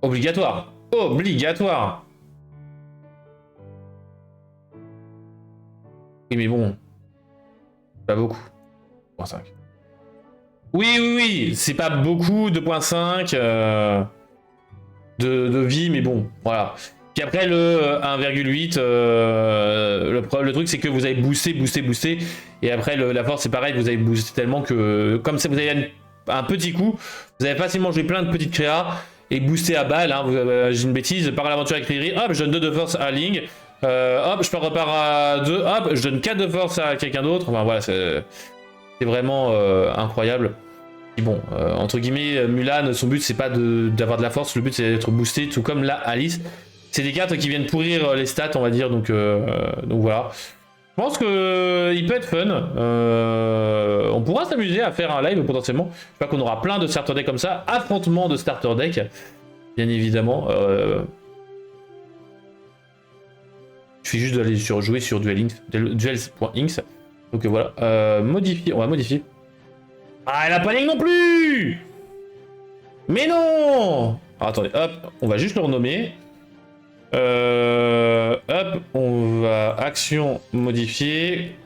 [SPEAKER 1] Obligatoire. Obligatoire. Oui, mais bon. Pas beaucoup. 2.5. Oui. C'est pas beaucoup, 2.5 de vie, mais bon, voilà. Puis après, le 1,8, le truc, c'est que vous avez boosté. Et après, la force, c'est pareil, vous avez boosté tellement que, comme ça, vous avez un petit coup, vous avez facilement joué plein de petites créas et boosté à balle. Hein, j'ai une bêtise, par l'aventure avec Riri, hop, je donne 2 de force à Ling. Hop, je repars à 2, hop, je donne 4 de force à quelqu'un d'autre. Enfin voilà, c'est vraiment incroyable. Et bon, entre guillemets, Mulan, son but c'est pas d'avoir de la force, le but c'est d'être boosté, tout comme là, Alice. C'est des cartes qui viennent pourrir les stats, on va dire, donc voilà. Je pense que il peut être fun. On pourra s'amuser à faire un live potentiellement. Je crois qu'on aura plein de starter decks comme ça, affrontement de starter deck, bien évidemment. Il suffit juste d'aller jouer sur duels.inks. Donc voilà, modifier, on va modifier. Ah, elle a pas ligne non plus. Mais non. Alors, attendez, hop, on va juste le renommer. Hop, on va action modifier.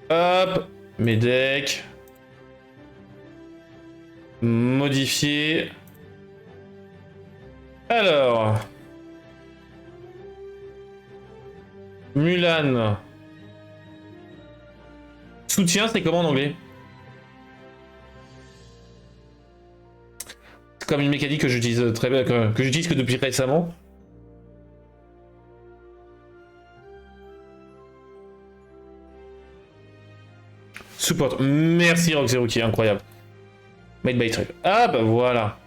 [SPEAKER 1] Hop, mes decks. Modifier. Alors. Mulan. Soutien, c'est comment en anglais? C'est comme une mécanique que j'utilise très bien, que j'utilise que depuis récemment. Support. Merci Rock0 qui est incroyable. Made by Trip. Ah bah voilà.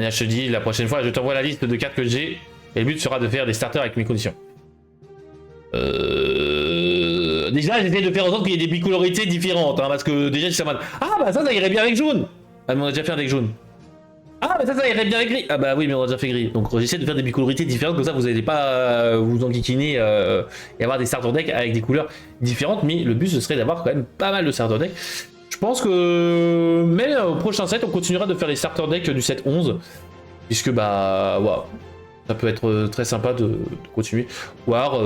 [SPEAKER 1] Et là, je te dis, la prochaine fois, je t'envoie la liste de cartes que j'ai. Et le but sera de faire des starters avec mes conditions. Déjà, j'essaie de faire en sorte qu'il y ait des bicolorités différentes. Hein, parce que déjà, je suis en mode, ah bah ça irait bien avec jaune. Ah, mais on a déjà fait un deck jaune. Ah, mais ça irait bien avec gris. Ah bah oui, mais on a déjà fait gris. Donc j'essaie de faire des bicolorités différentes, comme ça vous n'allez pas vous enquiquiner et avoir des starter decks avec des couleurs différentes. Mais le but, ce serait d'avoir quand même pas mal de starter decks. Je pense que même au prochain set, on continuera de faire les starter decks du set 11. Puisque bah, waouh, ça peut être très sympa de continuer. Ou alors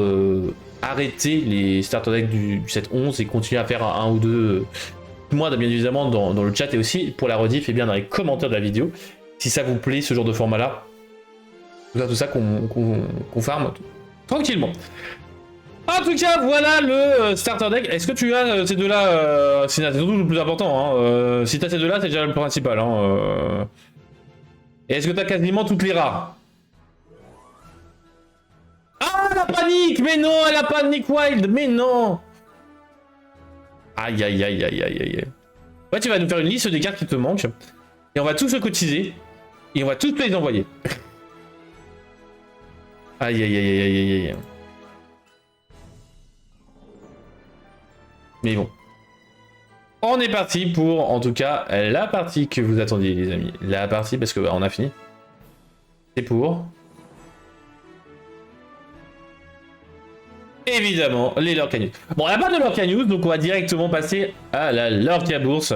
[SPEAKER 1] arrêter les starter decks du set 11 et continuer à faire un ou deux. Moi, bien évidemment, dans le chat et aussi pour la rediff et bien dans les commentaires de la vidéo. Si ça vous plaît, ce genre de format-là. Tout ça qu'on farme tranquillement. En tout cas, voilà le starter deck. Est-ce que tu as ces deux-là c'est surtout le plus important. Hein. Si tu as ces deux-là, c'est déjà le principal. Hein. Et est-ce que tu as quasiment toutes les rares? Ah, la panique! Mais non, elle a panique wild! Mais non! Aïe, aïe, aïe, aïe, aïe, aïe. Ouais, tu vas nous faire une liste des cartes qui te manquent. Et on va tous le cotiser. Et on va tous les envoyer. Aïe, aïe, aïe, aïe, aïe, aïe. Mais bon. On est parti pour, en tout cas, la partie que vous attendiez, les amis. La partie, parce que bah, on a fini. C'est pour... évidemment, les Lorca News. Bon, il n'y a pas de Lorca News, donc on va directement passer à la Lorca Bourse.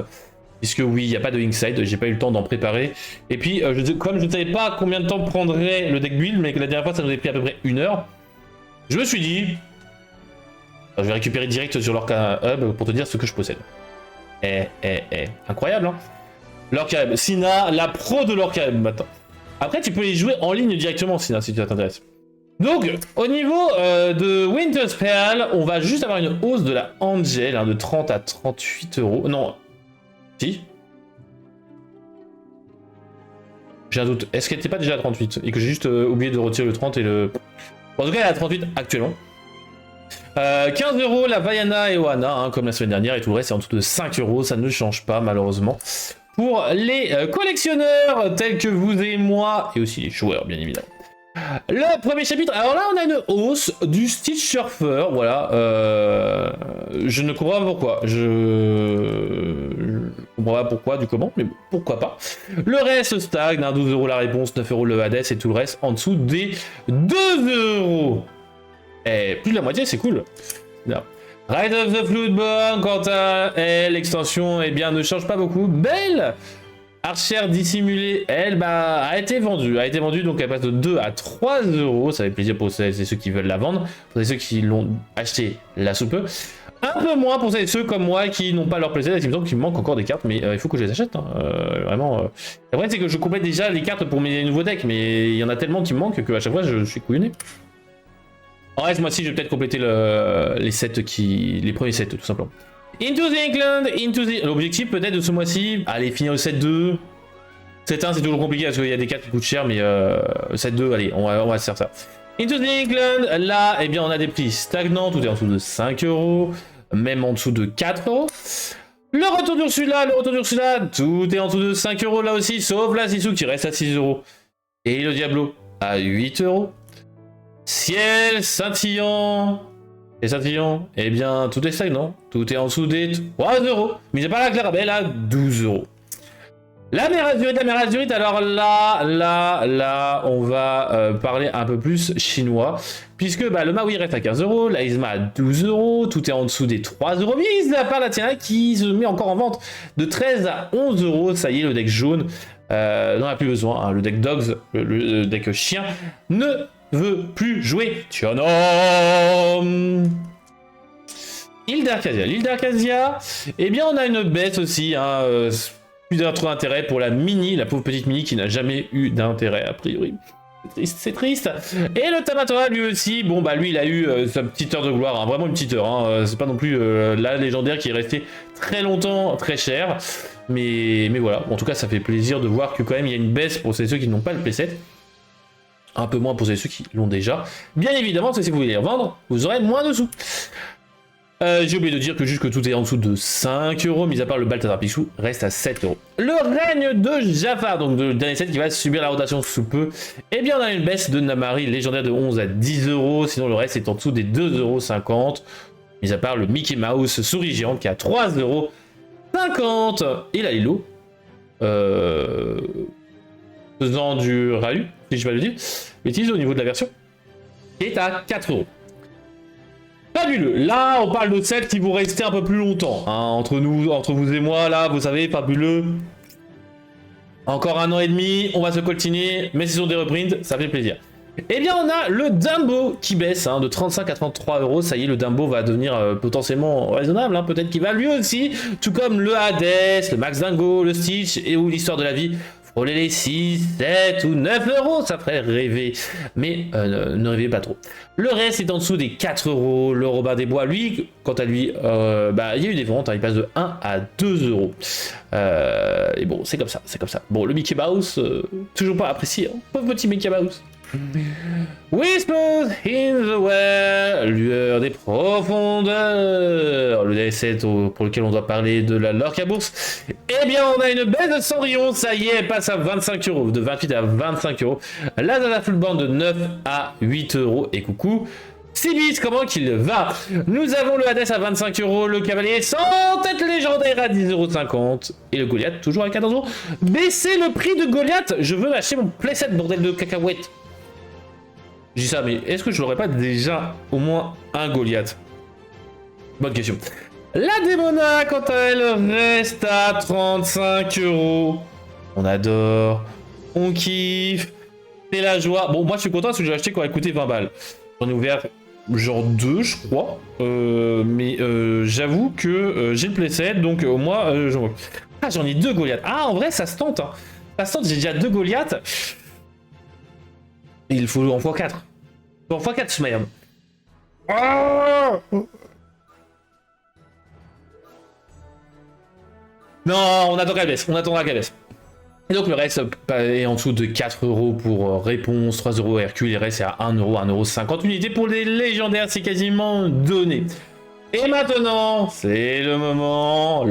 [SPEAKER 1] Puisque oui, il n'y a pas de Inside, j'ai pas eu le temps d'en préparer. Et puis, comme je ne savais pas combien de temps prendrait le deck build, mais que la dernière fois ça nous a pris à peu près 1 heure, je me suis dit, je vais récupérer direct sur Lorca Hub pour te dire ce que je possède. Incroyable, hein. Lorca Hub, Sina, la pro de Lorca Hub maintenant. Après, tu peux les jouer en ligne directement, Sina, si ça t'intéresse. Donc, au niveau de Winter's Pearl, on va juste avoir une hausse de la Angel, hein, de 30 à 38 euros. Non. Si. J'ai un doute. Est-ce qu'elle n'était pas déjà à 38 et que j'ai juste oublié de retirer le 30 et le... Bon, en tout cas, elle est à 38 actuellement. 15 euros la Vaiana et Oana, hein, comme la semaine dernière, et tout le reste c'est en dessous de 5 euros. Ça ne change pas, malheureusement. Pour les collectionneurs tels que vous et moi, et aussi les joueurs, bien évidemment. Le premier chapitre, alors là on a une hausse du Stitch Surfer, voilà, je ne comprends pas pourquoi, je comprends pas pourquoi du comment, mais pourquoi pas. Le reste stagne, hein, 12 euros la réponse, 9 euros le Hades et tout le reste en dessous des 2 euros. Et plus de la moitié, c'est cool. Là. Ride of the Floodborn, quant à elle, l'extension, eh bien, ne change pas beaucoup. Belle Archère dissimulée, elle, bah, a été vendue, donc elle passe de 2 à 3 euros. Ça fait plaisir pour ceux qui veulent la vendre, pour ceux qui l'ont acheté là sous peu. Un peu moins pour ceux comme moi qui n'ont pas leur plaisir, il me semble qu'il me manque encore des cartes, mais il faut que je les achète, hein. Vraiment. Le vrai c'est que je complète déjà les cartes pour mes nouveaux decks, mais il y en a tellement qui me manquent qu'à chaque fois je suis couillonné. En reste, moi aussi je vais peut-être compléter les premiers sets tout simplement. Into the England, l'objectif peut-être de ce mois-ci, allez finir le set 2. Set 1 c'est toujours compliqué parce qu'il y a des cartes qui coûtent cher, mais set 2, allez, on va se faire ça. Into the England, là, eh bien on a des prix stagnants, tout est en dessous de 5 euros, même en dessous de 4 euros. Le retour d'Ursula, tout est en dessous de 5 euros là aussi, sauf la Sisu qui reste à 6 euros. Et le Diablo à 8 euros. Ciel scintillant. Et scintillant, eh bien tout est stagnant, tout est en dessous des 3 euros. Mais c'est pas la Clarabelle à 12 euros. La mer azurite, alors là, on va parler un peu plus chinois. Puisque bah, le Maui reste à 15 euros, la Isma à 12 euros, tout est en dessous des 3 euros. Mis à part la Tiana qui se met encore en vente de 13 à 11 euros. Ça y est, le deck jaune n'en a plus besoin. Hein. Le deck Dogs, le deck chien, ne veut plus jouer. Tionom. Île d'Arcasia, eh bien on a une baisse aussi, hein, plus d'un trop d'intérêt pour la pauvre petite Mini qui n'a jamais eu d'intérêt a priori. C'est triste. Et le Tamatora lui aussi, bon bah lui il a eu sa petite heure de gloire, hein, vraiment une petite heure, hein, c'est pas non plus la légendaire qui est restée très longtemps très cher, mais voilà, en tout cas ça fait plaisir de voir que quand même il y a une baisse pour ceux qui n'ont pas le P7. Un peu moins pour ceux qui l'ont déjà. Bien évidemment, si vous voulez les revendre, vous aurez moins de sous. J'ai oublié de dire que juste que tout est en dessous de 5 euros, mis à part le Balthazar Picsou, reste à 7 euros. Le règne de Jafar, donc le dernier set qui va subir la rotation sous peu, eh bien on a une baisse de Namari légendaire de 11 à 10 euros, sinon le reste est en dessous des 2,50 euros, mis à part le Mickey Mouse souris géante qui est à 3,50 euros. Et la Lilo, faisant du Rahu, si je ne pas le dire, bêtise au niveau de la version, qui est à 4 euros. Fabuleux. Là, on parle de sets qui vont rester un peu plus longtemps. Hein, entre vous et moi, là, vous savez, fabuleux. Encore 1 an et demi, on va se coltiner, mais ce sont des reprints, ça fait plaisir. Eh bien, on a le Dumbo qui baisse de 35 à 33 euros. Ça y est, le Dumbo va devenir potentiellement raisonnable. Hein. Peut-être qu'il va lui aussi, tout comme le Hades, le Max Dingo, le Stitch et ou l'Histoire de la vie. Frôler les 6, 7 ou 9 euros, ça ferait rêver. Mais ne rêvez pas trop. Le reste est en dessous des 4 euros. Le Robin des Bois, lui, quant à lui, il y a eu des ventes. Hein, il passe de 1 à 2 euros. Et bon, c'est comme ça, c'est comme ça. Bon, le Mickey Mouse, toujours pas apprécié. Hein. Pauvre petit Mickey Mouse. Whispers in the well, lueur des profondeurs, le DLC pour lequel on doit parler de la Lorca Bourse. Eh bien, on a une baisse de Cendrillon, ça y est, elle passe à 25 euros, de 28 à 25 euros. La Zaza Full Band de 9 à 8 euros. Et coucou, Sibis, comment qu'il va? Nous avons le Hades à 25 euros, le Cavalier sans tête légendaire à 10,50 euros et le Goliath toujours à 14 euros. Baissez le prix de Goliath, je veux acheter mon playset, bordel de cacahuètes. Je dis ça, mais est-ce que je n'aurais pas déjà au moins un Goliath? Bonne question. La Démona, quant à elle, reste à 35 euros. On adore, on kiffe, c'est la joie. Bon, moi je suis content parce que j'ai acheté quand elle coûtait 20 balles. J'en ai ouvert genre 2, je crois. Mais j'avoue que j'ai le playset, donc moi, j'en ai 2 Goliaths. Ah, en vrai, ça se tente. Hein. Ça se tente, j'ai déjà 2 Goliaths. Il faut en x4. En x4 ce merde. Non, on attendra qu'elle baisse. On attendra qu'elle baisse. Et donc le reste est en dessous de 4 euros pour réponse, 3 euros Hercule, et le reste est à 1 euro, 1,50 euros. Unités pour les légendaires, c'est quasiment donné. Et maintenant, c'est le moment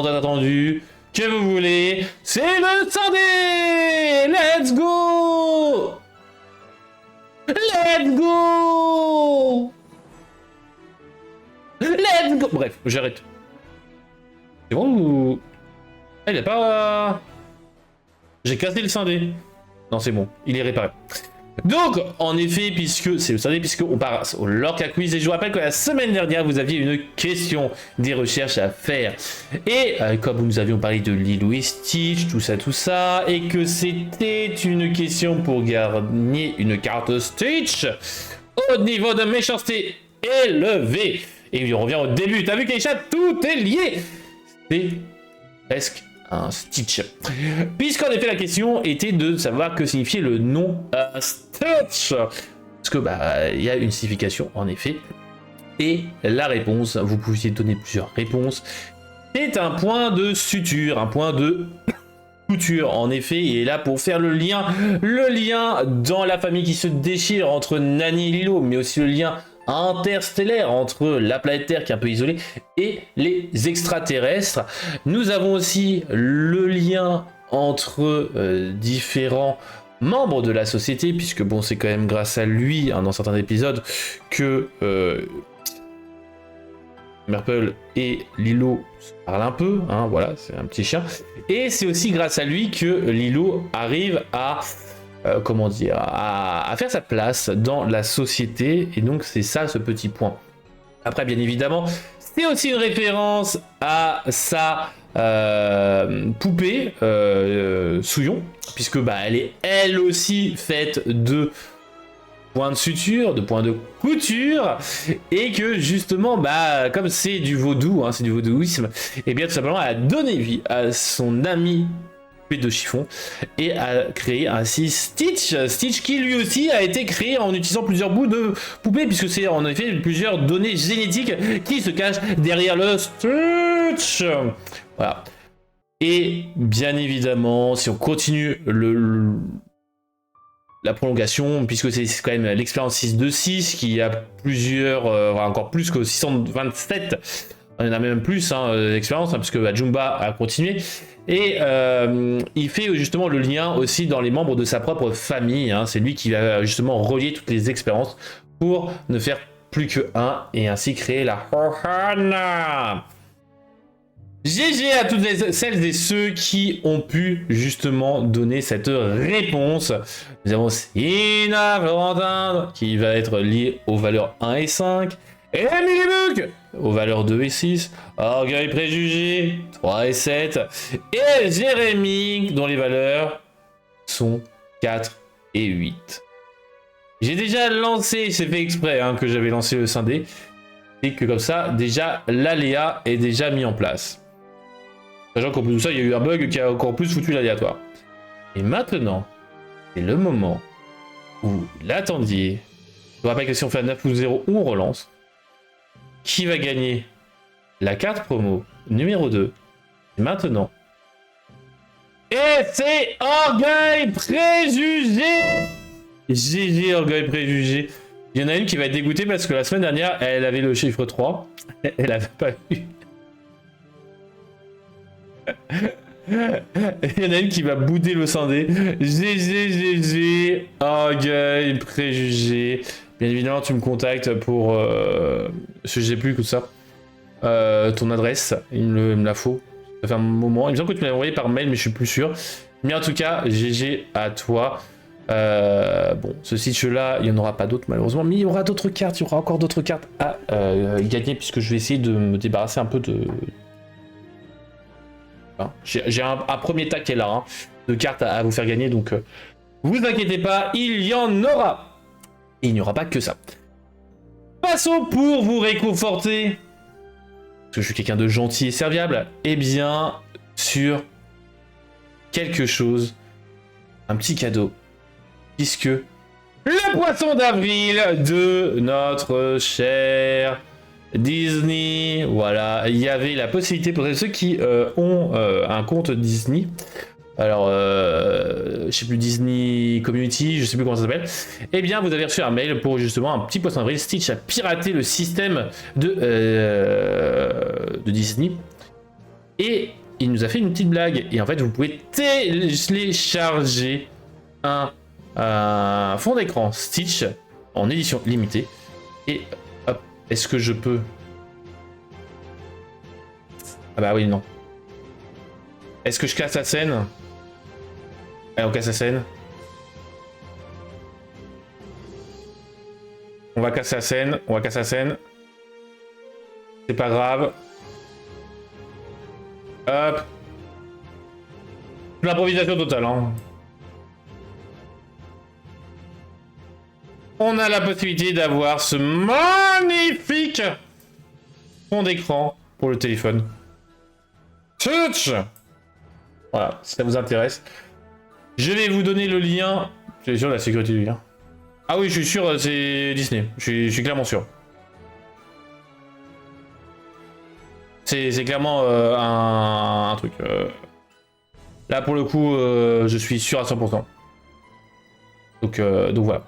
[SPEAKER 1] tant attendu que vous voulez. C'est le Sunday. Let's go. Let's go! Let's go! Bref, j'arrête. C'est bon ou... Ah, il a pas... J'ai cassé le scindé. Non, c'est bon, il est réparé. Donc, en effet, puisque c'est le scindé, puisqu'on part au Lorca Quiz, et je vous rappelle que la semaine dernière, vous aviez une question, des recherches à faire. Et comme nous avions parlé de Lilo et Stitch, tout ça, et que c'était une question pour gagner une carte Stitch au niveau de méchanceté élevé. Et on revient au début, t'as vu Keisha, tout est lié. C'est presque un Stitch. Puisqu'en effet la question était de savoir que signifiait le nom Stitch. Parce que il y a une signification en effet. Et la réponse, vous pouviez donner plusieurs réponses. C'est un point de suture, un point de couture en effet. Il est là pour faire le lien dans la famille qui se déchire entre Nani et Lilo, mais aussi le lien interstellaire entre la planète Terre qui est un peu isolée et les extraterrestres. Nous avons aussi le lien entre différents membres de la société, puisque bon, c'est quand même grâce à lui dans certains épisodes que Merple et Lilo se parlent un peu, hein, voilà, c'est un petit chien, et c'est aussi grâce à lui que Lilo arrive à comment dire, à faire sa place dans la société, et donc c'est ça ce petit point. Après, bien évidemment, c'est aussi une référence à sa poupée Souillon, puisque elle est elle aussi faite de points de suture, de points de couture, et que justement, comme c'est du vaudou, hein, c'est du vaudouisme, et bien tout simplement, elle a donné vie à son ami de chiffon et a créé ainsi Stitch qui lui aussi a été créé en utilisant plusieurs bouts de poupée, puisque c'est en effet plusieurs données génétiques qui se cachent derrière le Stitch. Voilà. Et bien évidemment, si on continue la prolongation, puisque c'est quand même l'expérience 626 qui a plusieurs, encore plus que 627. On en a même plus d'expérience, parce que Jumba a continué. Et il fait justement le lien aussi dans les membres de sa propre famille. C'est lui qui va justement relier toutes les expériences pour ne faire plus que un et ainsi créer la Ohana. GG à toutes celles et ceux qui ont pu justement donner cette réponse. Nous avons Sina Florentin qui va être lié aux valeurs 1 et 5. Emily Buck aux valeurs 2 et 6. Orgueil Préjugé 3 et 7. Et Jérémy dont les valeurs sont 4 et 8. J'ai déjà lancé, c'est fait exprès que j'avais lancé le scindé. Et que comme ça, déjà, l'aléa est déjà mis en place. Sachant qu'en plus de ça, il y a eu un bug qui a encore plus foutu l'aléatoire. Et maintenant, c'est le moment où vous l'attendiez. Je vous rappelle que si on fait un 9 ou 0, on relance. Qui va gagner la carte promo numéro 2 maintenant. Et c'est Orgueil Préjugé. GG Orgueil Préjugé. Il y en a une qui va être dégoûtée parce que la semaine dernière, elle avait le chiffre 3. Elle n'avait pas eu. Il y en a une qui va bouder le scindé. GG, Orgueil Préjugé. Bien évidemment, tu me contactes pour... je sais plus tout ça. Ton adresse, il me la faut. Ça fait un moment. Il me semble que tu me l'as envoyé par mail, mais je suis plus sûr. Mais en tout cas, GG à toi. Bon, ce site-là, il n'y en aura pas d'autres malheureusement, mais il y aura d'autres cartes, il y aura encore d'autres cartes à gagner, puisque je vais essayer de me débarrasser un peu de... J'ai un premier tas qui est là, de cartes à vous faire gagner, donc vous inquiétez pas, il y en aura. Et il n'y aura pas que ça. Passons pour vous réconforter, parce que je suis quelqu'un de gentil et serviable, et bien sur quelque chose, un petit cadeau. Puisque le poisson d'avril de notre cher Disney, voilà, il y avait la possibilité pour ceux qui ont un compte Disney, alors je sais plus, Disney Community, je sais plus comment ça s'appelle, et bien vous avez reçu un mail pour justement un petit poisson d'avril. Stitch a piraté le système de Disney et il nous a fait une petite blague, et en fait vous pouvez télécharger un fond d'écran Stitch en édition limitée. Et hop, est-ce que je peux... Ah bah oui, non. Est-ce que je casse la scène? Allez, on casse la scène. On va casser la scène, on va casser la scène. C'est pas grave. Hop. L'improvisation totale, On a la possibilité d'avoir ce magnifique fond d'écran pour le téléphone. Touch! Voilà, si ça vous intéresse. Je vais vous donner le lien. Je suis sûr de la sécurité du lien. Ah oui, je suis sûr, c'est Disney. Je suis clairement sûr. C'est clairement un truc. Là, pour le coup, je suis sûr à 100%. Donc voilà.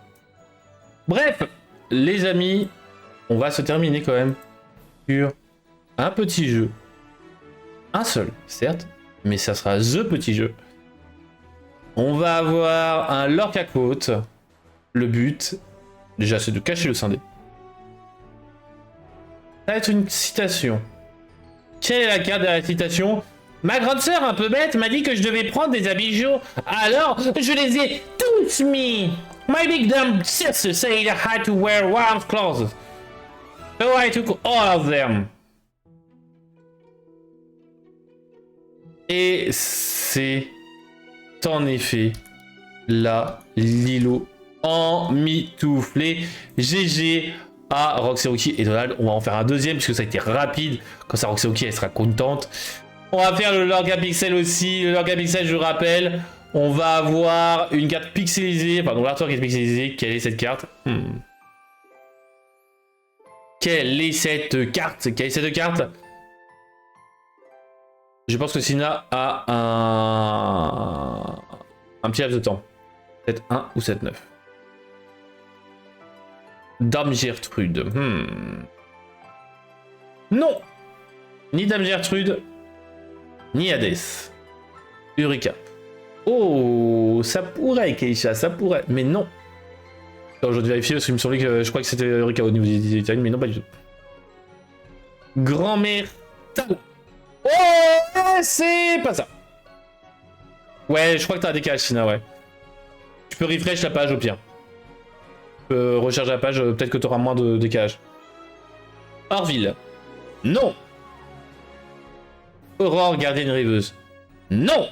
[SPEAKER 1] Bref, les amis, on va se terminer quand même sur un petit jeu. Un seul, certes, mais ça sera the petit jeu. On va avoir un Lorca Quote. Le but, déjà, c'est de cacher le scindé. Ça va être une citation. Quelle est la carte de la citation? Ma grande sœur, un peu bête, m'a dit que je devais prendre des habits chauds. Alors, je les ai tous mis. My big dumb sister said I had to wear warm clothes. So I took all of them. Et c'est en effet là Lilo en mitouflé. GG à Roxy Rookie et Donald. On va en faire un deuxième puisque ça a été rapide. Comme ça, Roxy Rookie elle sera contente. On va faire le Lorca Pixel aussi. Le Lorca Pixel, je rappelle, on va avoir une carte pixelisée. Pardon, l'artwork est pixelisé. Quelle est cette carte? Quelle est cette carte? Quelle est cette carte? Je pense que Sina a un petit laps de temps. 7-1 ou 7-9. Dame Gertrude. Non. Ni Dame Gertrude, ni Hadès. Eureka. Oh, ça pourrait, Keisha, ça pourrait. Mais non. Alors, je dois vérifier parce qu'il me semblait que je crois que c'était Eureka au niveau des détails, mais non, pas du tout. Grand-mère Tal. Oh, c'est pas ça. Ouais, je crois que t'as un décalage, Sina, ouais. Tu peux refresh la page au pire. Tu peux recharger la page, peut-être que t'auras moins de décalage. Orville. Non. Aurore, gardienne rêveuse. Non.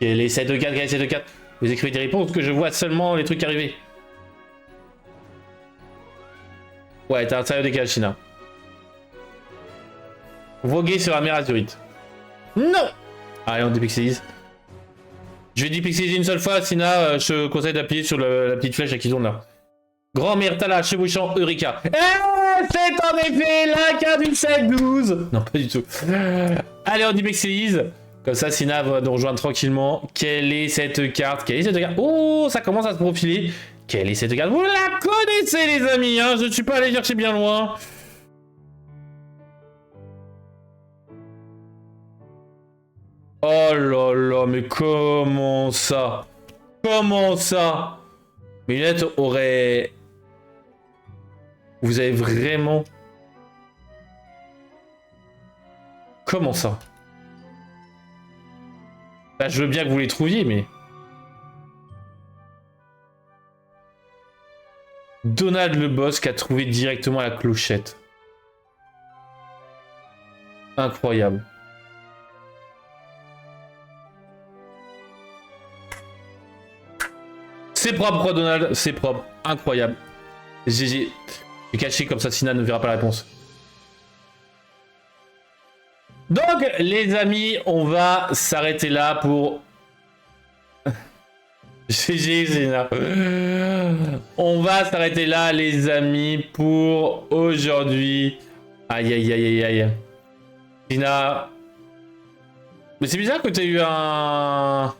[SPEAKER 1] Quel est 7 de 4, quel est 7 de 4. Vous écrivez des réponses que je vois seulement les trucs arriver. Ouais, t'as un sérieux décalage, Sina. Voguer sur la mer Azurite. Non. Allez, on dépixelise. Je vais dépixeliser une seule fois, Sina, je te conseille d'appuyer sur la petite flèche qui tourne là. Grand-mère Tala, chevauchant Eureka. C'est en effet la carte du 7-12. Non, pas du tout. Allez, on dépixelise. Comme ça, Sina va nous rejoindre tranquillement. Quelle est cette carte? Quelle est cette carte? Oh, ça commence à se profiler. Quelle est cette carte? Vous la connaissez, les amis, hein? Je ne suis pas allé chercher bien loin. Oh là là, mais comment ça? Comment ça? Minette aurait... Vous avez vraiment... Comment ça? Bah, je veux bien que vous les trouviez, mais... Donald le boss qui a trouvé directement la clochette. Incroyable. C'est propre, Donald, c'est propre. Incroyable. GG. J'ai caché comme ça, Sina ne verra pas la réponse. Donc, les amis, on va s'arrêter là pour... GG, Sina. On va s'arrêter là, les amis, pour aujourd'hui. Aïe, aïe, aïe, aïe, aïe. Sina... Mais c'est bizarre que tu aies eu un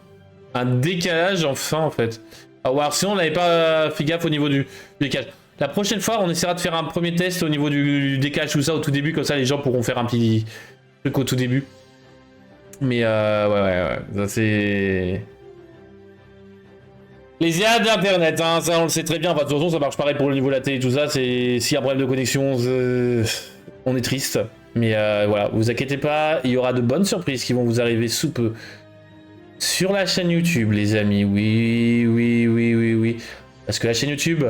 [SPEAKER 1] décalage enfin, en fait. Ah ouais, alors sinon on n'avait pas fait gaffe au niveau du décalage. La prochaine fois, on essaiera de faire un premier test au niveau du décalage, tout ça au tout début, comme ça les gens pourront faire un petit truc au tout début. Mais ouais, ça c'est... Les IA d'internet, hein, ça on le sait très bien, enfin, de toute façon ça marche pareil pour le niveau de la télé et tout ça, s'il y a un problème de connexion, on est triste. Mais voilà, vous inquiétez pas, il y aura de bonnes surprises qui vont vous arriver sous peu. Sur la chaîne YouTube, les amis, oui. Parce que la chaîne YouTube...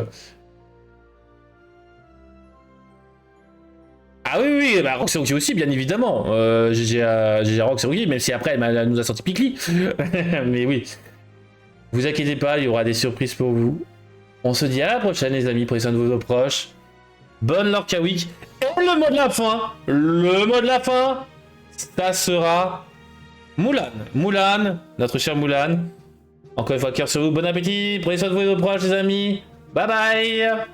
[SPEAKER 1] Ah oui, bah Roxy aussi, bien évidemment. GG à Roxy, même si après, elle nous a sorti Pikli. Mais oui. Vous inquiétez pas, il y aura des surprises pour vous. On se dit à la prochaine, les amis. Prenez soin de vos proches. Bonne Lorca Week. Et le mot de la fin, ça sera... Moulane, notre cher Moulane. Encore une fois, cœur sur vous, bon appétit, prenez soin de vous et de vos proches, les amis. Bye bye.